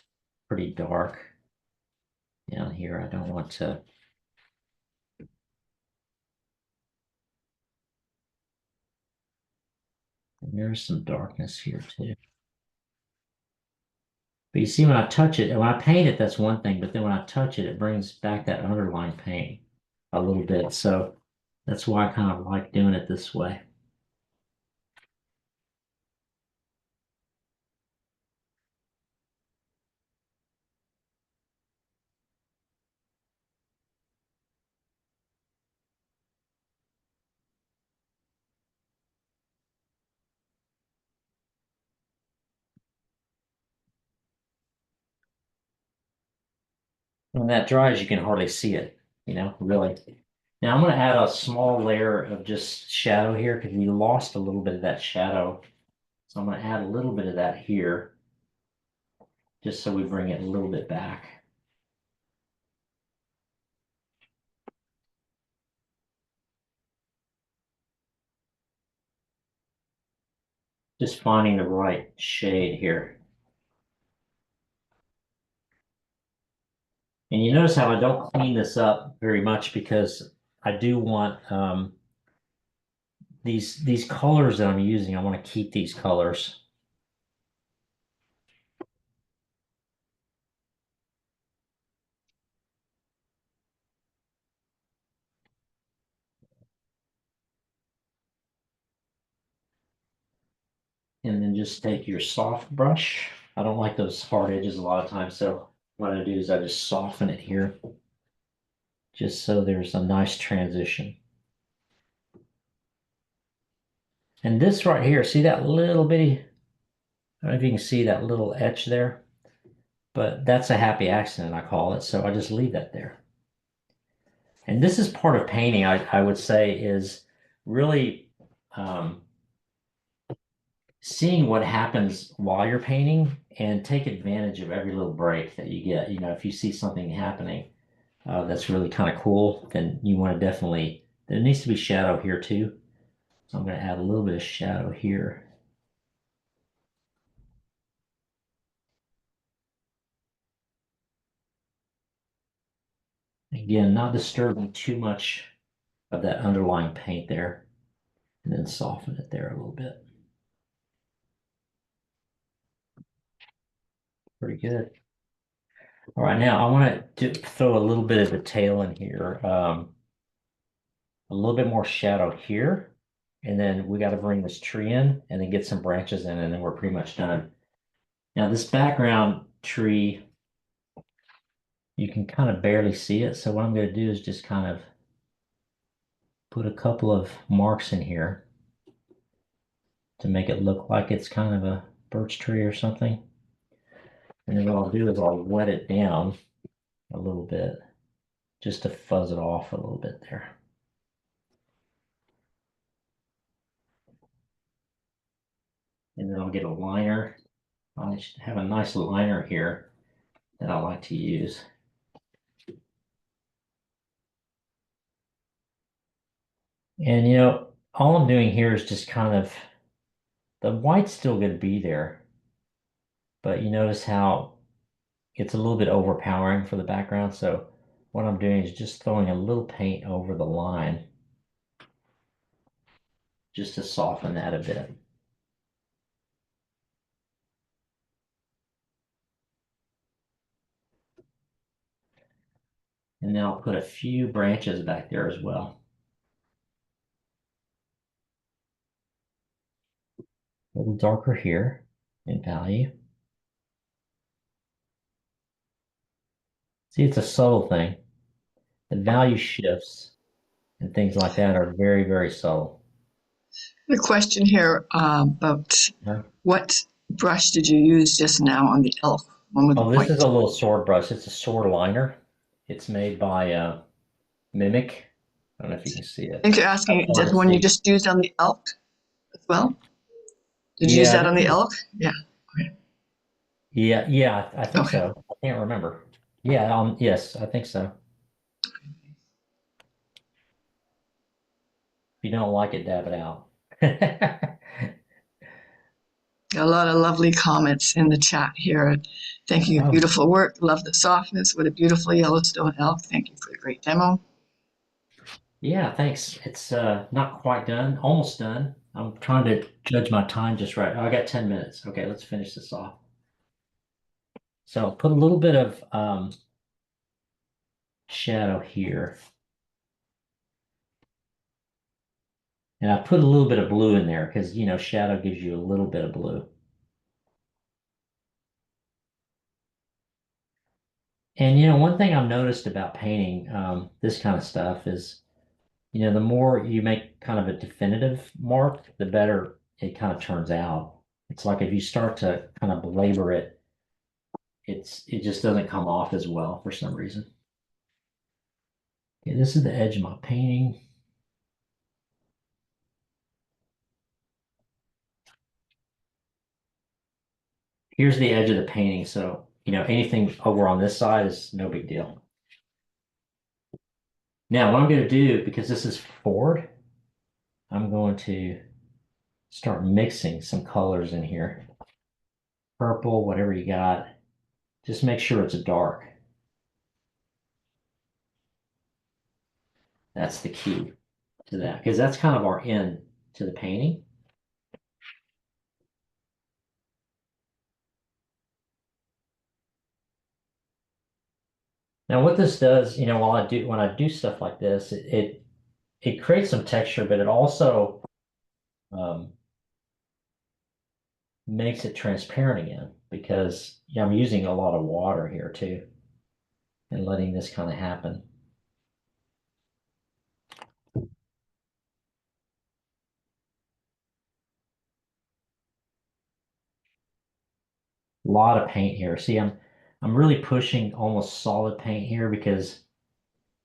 pretty dark down here. I don't want to. And there's some darkness here too. But you see, when I touch it, and when I paint it, that's one thing. But then when I touch it, it brings back that underlying paint a little bit. So that's why I kind of like doing it this way. When that dries, you can hardly see it, really. Now I'm going to add a small layer of just shadow here because we lost a little bit of that shadow. So I'm going to add a little bit of that here, just so we bring it a little bit back. Just finding the right shade here. And you notice how I don't clean this up very much because I do want these colors that I'm using, I want to keep these colors. And then just take your soft brush. I don't like those hard edges a lot of times, so what I do is I just soften it here, just so there's a nice transition. And this right here, see that little bitty, I don't know if you can see that little etch there, but that's a happy accident, I call it, so I just leave that there. And this is part of painting, I would say, is really seeing what happens while you're painting and take advantage of every little break that you get. You know, if you see something happening that's really kind of cool, then you want to definitely, there needs to be shadow here too. So I'm going to add a little bit of shadow here. Again, not disturbing too much of that underlying paint there, and then soften it there a little bit. Pretty good. All right, now I want to throw a little bit of detail in here. A little bit more shadow here, and then we got to bring this tree in and then get some branches in, and then we're pretty much done. Now this background tree, you can kind of barely see it. So what I'm going to do is just kind of put a couple of marks in here to make it look like it's kind of a birch tree or something. And then what I'll do is I'll wet it down a little bit just to fuzz it off a little bit there. And then I'll get a liner. I should have a nice liner here that I like to use. And you know, all I'm doing here is just kind of, the white's still going to be there, but you notice how it's a little bit overpowering for the background. So what I'm doing is just throwing a little paint over the line just to soften that a bit. And then I'll put a few branches back there as well. A little darker here in value. See, it's a subtle thing. The value shifts and things like that are very, very subtle. The question here about what brush did you use just now on the elk? One with the Oh, this white. is a little sword brush. It's a sword liner. It's made by Mimic. I don't know if you can see it. I think you're asking, is that the one you just used on the elk as well? Did you use that on the elk? Yeah. Yeah, I think Okay. so. I can't remember. Yeah, yes, I think so. If you don't like it, dab it out. A lot of lovely comments in the chat here. Thank you. Oh. Beautiful work. Love the softness with a beautiful Yellowstone elk. Thank you for the great demo. Yeah, thanks. It's not quite done, almost done. I'm trying to judge my time just right. Oh, I got 10 minutes. Okay, let's finish this off. So I'll put a little bit of shadow here. And I put a little bit of blue in there because, you know, shadow gives you a little bit of blue. And, you know, one thing I've noticed about painting this kind of stuff is, you know, the more you make kind of a definitive mark, the better it kind of turns out. It's like if you start to kind of belabor it, it just doesn't come off as well for some reason. Okay, this is the edge of my painting. Here's the edge of the painting. So, you know, anything over on this side is no big deal. Now, what I'm going to do, because this is forward, I'm going to start mixing some colors in here. Purple, whatever you got. Just make sure it's dark. That's the key to that, because that's kind of our end to the painting. Now, what this does, you know, when I do stuff like this, it creates some texture, but it also makes it transparent again, because yeah, I'm using a lot of water here too and letting this kind of happen. A lot of paint here. See, I'm really pushing almost solid paint here because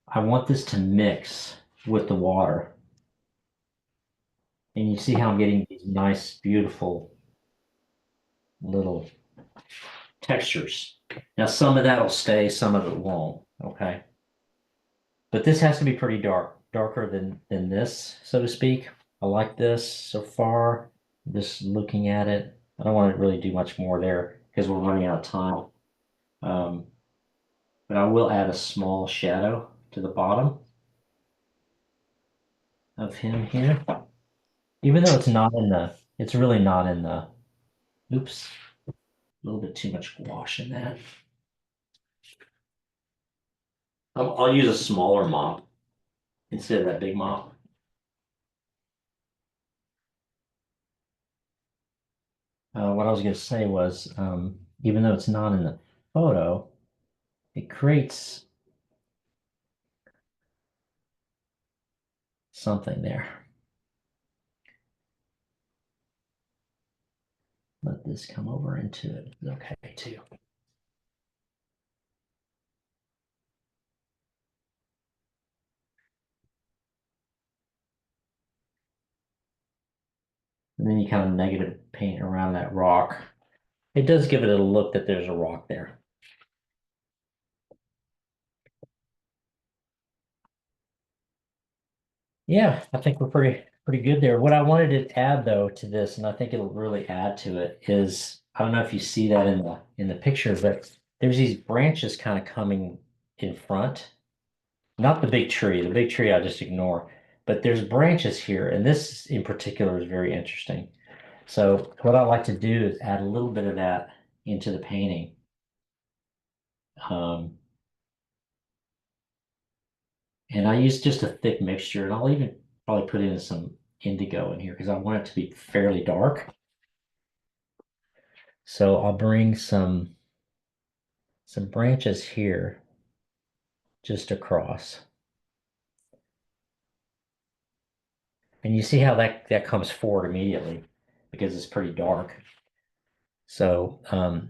I want this to mix with the water. And you see how I'm getting these nice, beautiful little textures. Now, some of that will stay, some of it won't, okay? But this has to be pretty dark, darker than this, so to speak. I like this so far, just looking at it. I don't want to really do much more there because we're running out of time. But I will add a small shadow to the bottom of him here. Even though it's not in the, it's really not in the, oops, a little bit too much gouache in that. I'll use a smaller mop instead of that big mop. What I was going to say was, even though it's not in the photo, it creates something there. Let this come over into it. Okay, too. And then you kind of negative paint around that rock. It does give it a look that there's a rock there. Yeah, I think we're pretty good there. What I wanted to add though to this, and I think it'll really add to it, is I don't know if you see that in the picture, but there's these branches kind of coming in front. Not the big tree. The big tree I just ignore. But there's branches here, and this in particular is very interesting. So what I like to do is add a little bit of that into the painting. And I use just a thick mixture, and I'll even probably put in some indigo in here because I want it to be fairly dark. So I'll bring some branches here just across. And you see how that comes forward immediately because it's pretty dark. So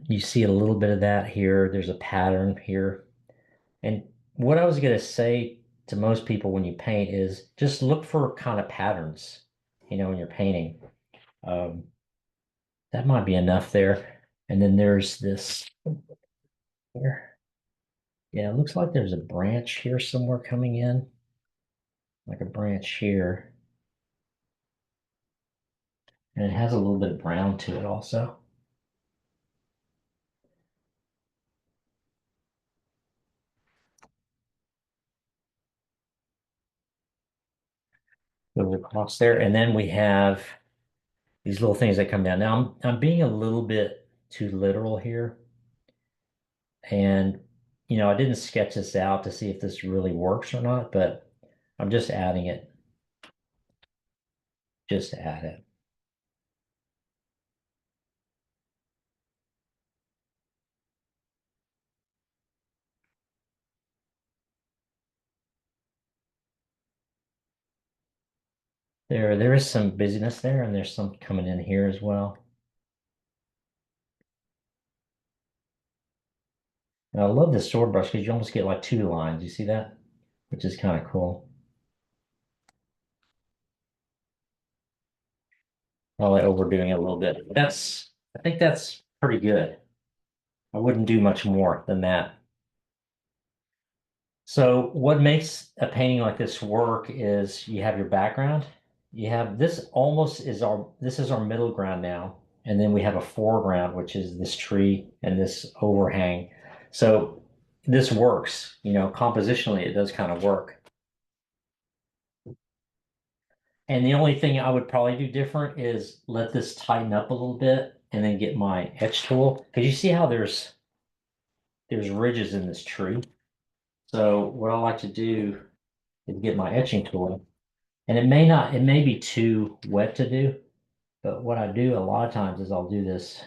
you see a little bit of that here. There's a pattern here. And what I was going to say to most people when you paint is just look for kind of patterns, when you're painting. That might be enough there. And then there's this here. Yeah, it looks like there's a branch here somewhere coming in, like a branch here. And it has a little bit of brown to it also. Goes across there. And then we have these little things that come down. Now I'm being a little bit too literal here. And, I didn't sketch this out to see if this really works or not, but I'm just adding it. Just to add it. There is some busyness there, and there's some coming in here as well. And I love this sword brush because you almost get like two lines. You see that? Which is kind of cool. Probably overdoing it a little bit. I think that's pretty good. I wouldn't do much more than that. So what makes a painting like this work is you have your background. You have this this is our middle ground now. And then we have a foreground, which is this tree and this overhang. So this works, compositionally, it does kind of work. And the only thing I would probably do different is let this tighten up a little bit and then get my etch tool. Because you see how there's ridges in this tree. So what I like to do is get my etching tool. And it may be too wet to do, but what I do a lot of times is I'll do this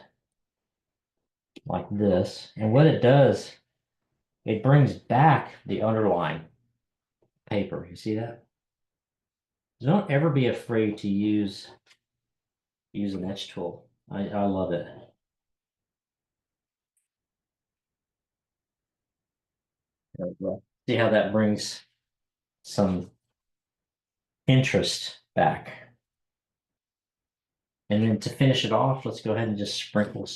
like this. And what it does, it brings back the underlying paper. You see that? Don't ever be afraid to use an etch tool. I love it. There we go. See how that brings some interest back. And then to finish it off, let's go ahead and just sprinkle a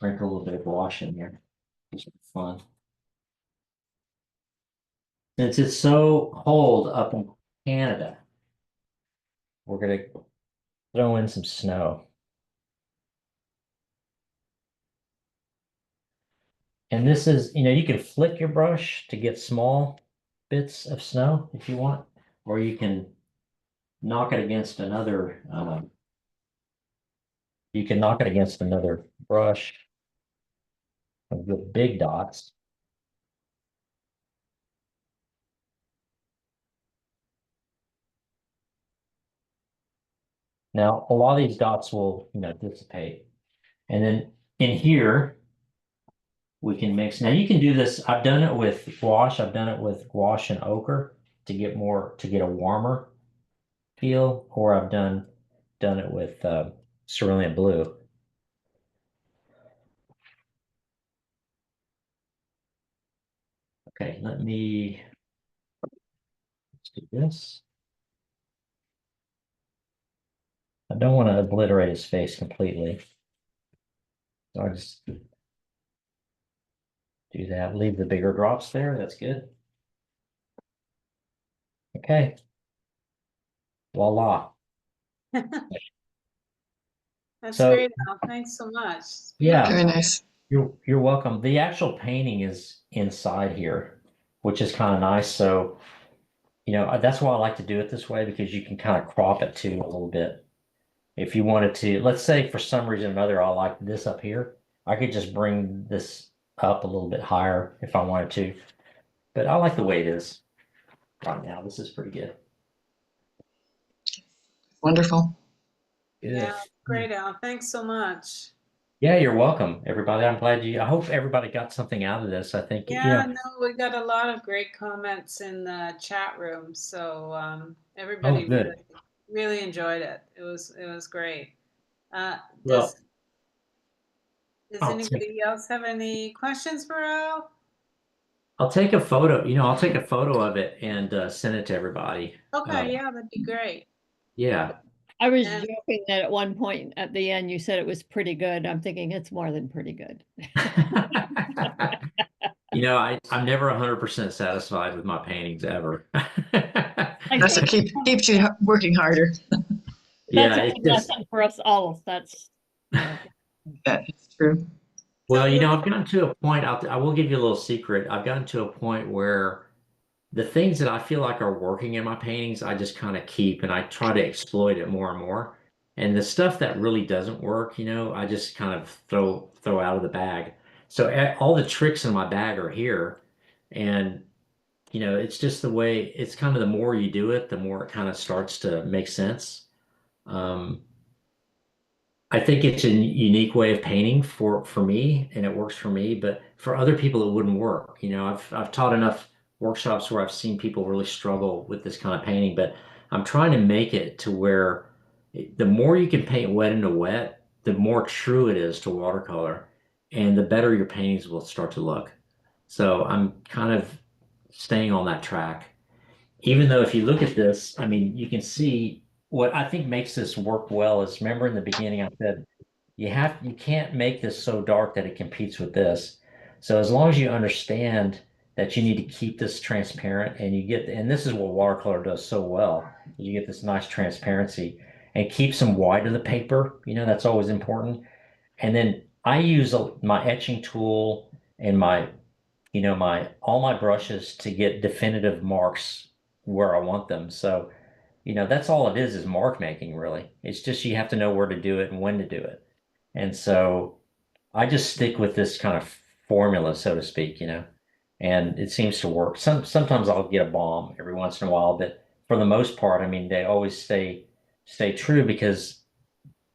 little bit of wash in here. Just for fun. Since it's so cold up in Canada, we're gonna throw in some snow. And this is, you can flick your brush to get small bits of snow if you want, or you can knock it against another, brush with big dots. Now, a lot of these dots will, dissipate. And then in here, we can mix. Now you can do this. I've done it with gouache. I've done it with gouache and ochre to get a warmer feel, or I've done it with cerulean blue. Okay, let's do this. I don't want to obliterate his face completely. So I just do that. Leave the bigger drops there. That's good. Okay. Voila. That's So- great, Al. Thanks so much. It's Yeah. Very nice. You're welcome. The actual painting is inside here, which is kind of nice. So, that's why I like to do it this way, because you can kind of crop it too a little bit. If you wanted to, let's say for some reason or another, I like this up here. I could just bring this up a little bit higher if I wanted to. But I like the way it is right now. This is pretty good. Wonderful. Yeah, great, Al. Thanks so much. Yeah, you're welcome, everybody. I hope everybody got something out of this. I think, Yeah, no, we got a lot of great comments in the chat room. So everybody good. really, really enjoyed it. It was great. Well, Does I'll take- anybody else have any questions for Al? I'll take a photo, I'll take a photo of it and send it to everybody. Okay, yeah, that'd be great. Yeah. I was And- joking that at one point at the end, you said it was pretty good. I'm thinking it's more than pretty good. I'm never 100% satisfied with my paintings ever. I That's what think keeps you working harder. Yeah, that's a it's good just, lesson for us all. That's, That is true. well, I've gotten to a point, I will give you a little secret. I've gotten to a point where the things that I feel like are working in my paintings, I just kind of keep and I try to exploit it more and more. And the stuff that really doesn't work, I just kind of throw out of the bag. So all the tricks in my bag are here. And, it's just the way, it's kind of the more you do it, the more it kind of starts to make sense. I think it's a unique way of painting for me, and it works for me. But for other people, it wouldn't work. I've taught enough workshops where I've seen people really struggle with this kind of painting. But I'm trying to make it to where the more you can paint wet into wet, the more true it is to watercolor, and the better your paintings will start to look. So I'm kind of staying on that track. Even though if you look at this, I mean, you can see what I think makes this work well is, remember in the beginning I said you can't make this so dark that it competes with this. So as long as you understand that you need to keep this transparent, and this is what watercolor does so well, you get this nice transparency and keep some white of the paper, that's always important. And then I use my etching tool and all my brushes to get definitive marks where I want them. So, that's all it is mark making, really. It's just you have to know where to do it and when to do it. And so I just stick with this kind of formula, so to speak, and it seems to work. Sometimes I'll get a bomb every once in a while, but for the most part, I mean, they always stay true because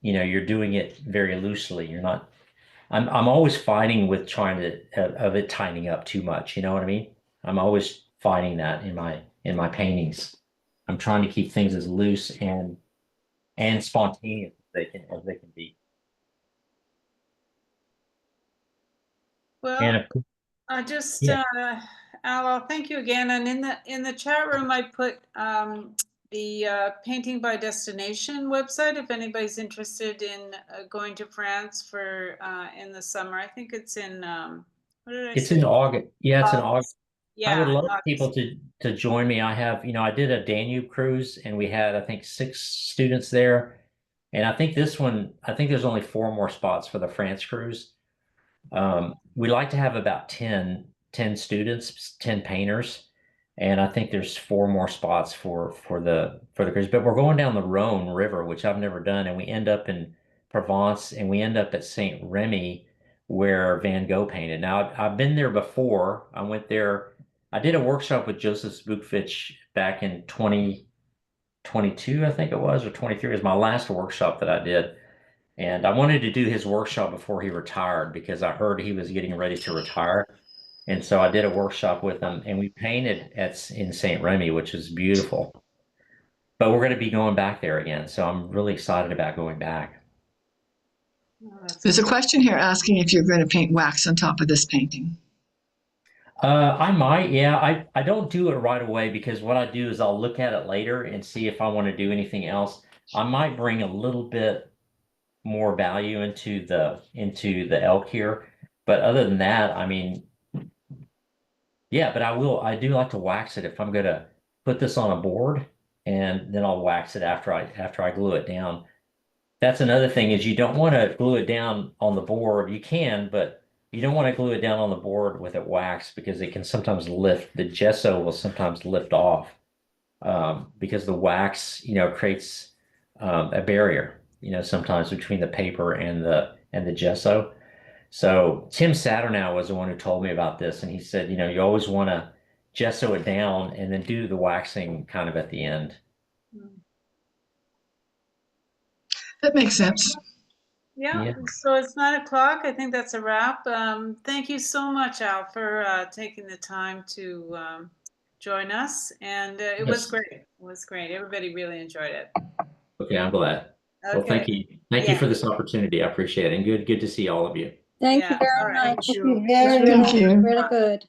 you're doing it very loosely. You're not, I'm always fighting with trying to, of it tightening up too much. You know what I mean? I'm always fighting that in my paintings. I'm trying to keep things as loose and spontaneous as they can be. Well, And of course, yeah. Al, thank you again. And in the chat room, I put the Painting by Destination website if anybody's interested in going to France for in the summer. I think it's in what did I It's say? in August. Yeah, it's in August. August. I Yeah, would love August. people to join me. I have, I did a Danube cruise and we had, I think, 6 students there. And I think there's only 4 more spots for the France cruise. We like to have about 10 students, 10 painters. And I think there's 4 more spots for the cruise. But we're going down the Rhone River, which I've never done, and we end up in Provence and we end up at Saint Remy where Van Gogh painted. Now I've been there before. I went there. I did a workshop with Joseph Spookfitch back in 2022, I think it was, or 23. It was my last workshop that I did. And I wanted to do his workshop before he retired because I heard he was getting ready to retire. And so I did a workshop with him and we painted in St. Remy, which is beautiful. But we're going to be going back there again. So I'm really excited about going back. There's a question here asking if you're going to paint wax on top of this painting. I might, yeah. I don't do it right away because what I do is I'll look at it later and see if I want to do anything else. I might bring a little bit more value into the elk here. But other than that, I mean, yeah, but I do like to wax it if I'm gonna put this on a board and then I'll wax it after I glue it down. That's another thing is you don't want to glue it down on the board. You can, but you don't want to glue it down on the board with it waxed because it can sometimes lift. The gesso will sometimes lift off because the wax, creates a barrier, sometimes between the paper and the gesso. So Tim Saturnow was the one who told me about this, and he said, you always want to gesso it down and then do the waxing kind of at the end. That makes sense. Yeah, so it's 9 o'clock. I think that's a wrap. Thank you so much, Al, for taking the time to join us. And it was great. It was great. Everybody really enjoyed it. Okay, I'm glad. Okay. Well, thank you. Thank you for this opportunity. I appreciate it. And good to see all of you. Thank you very all right. much. Thank you very Thank much. you. Really good.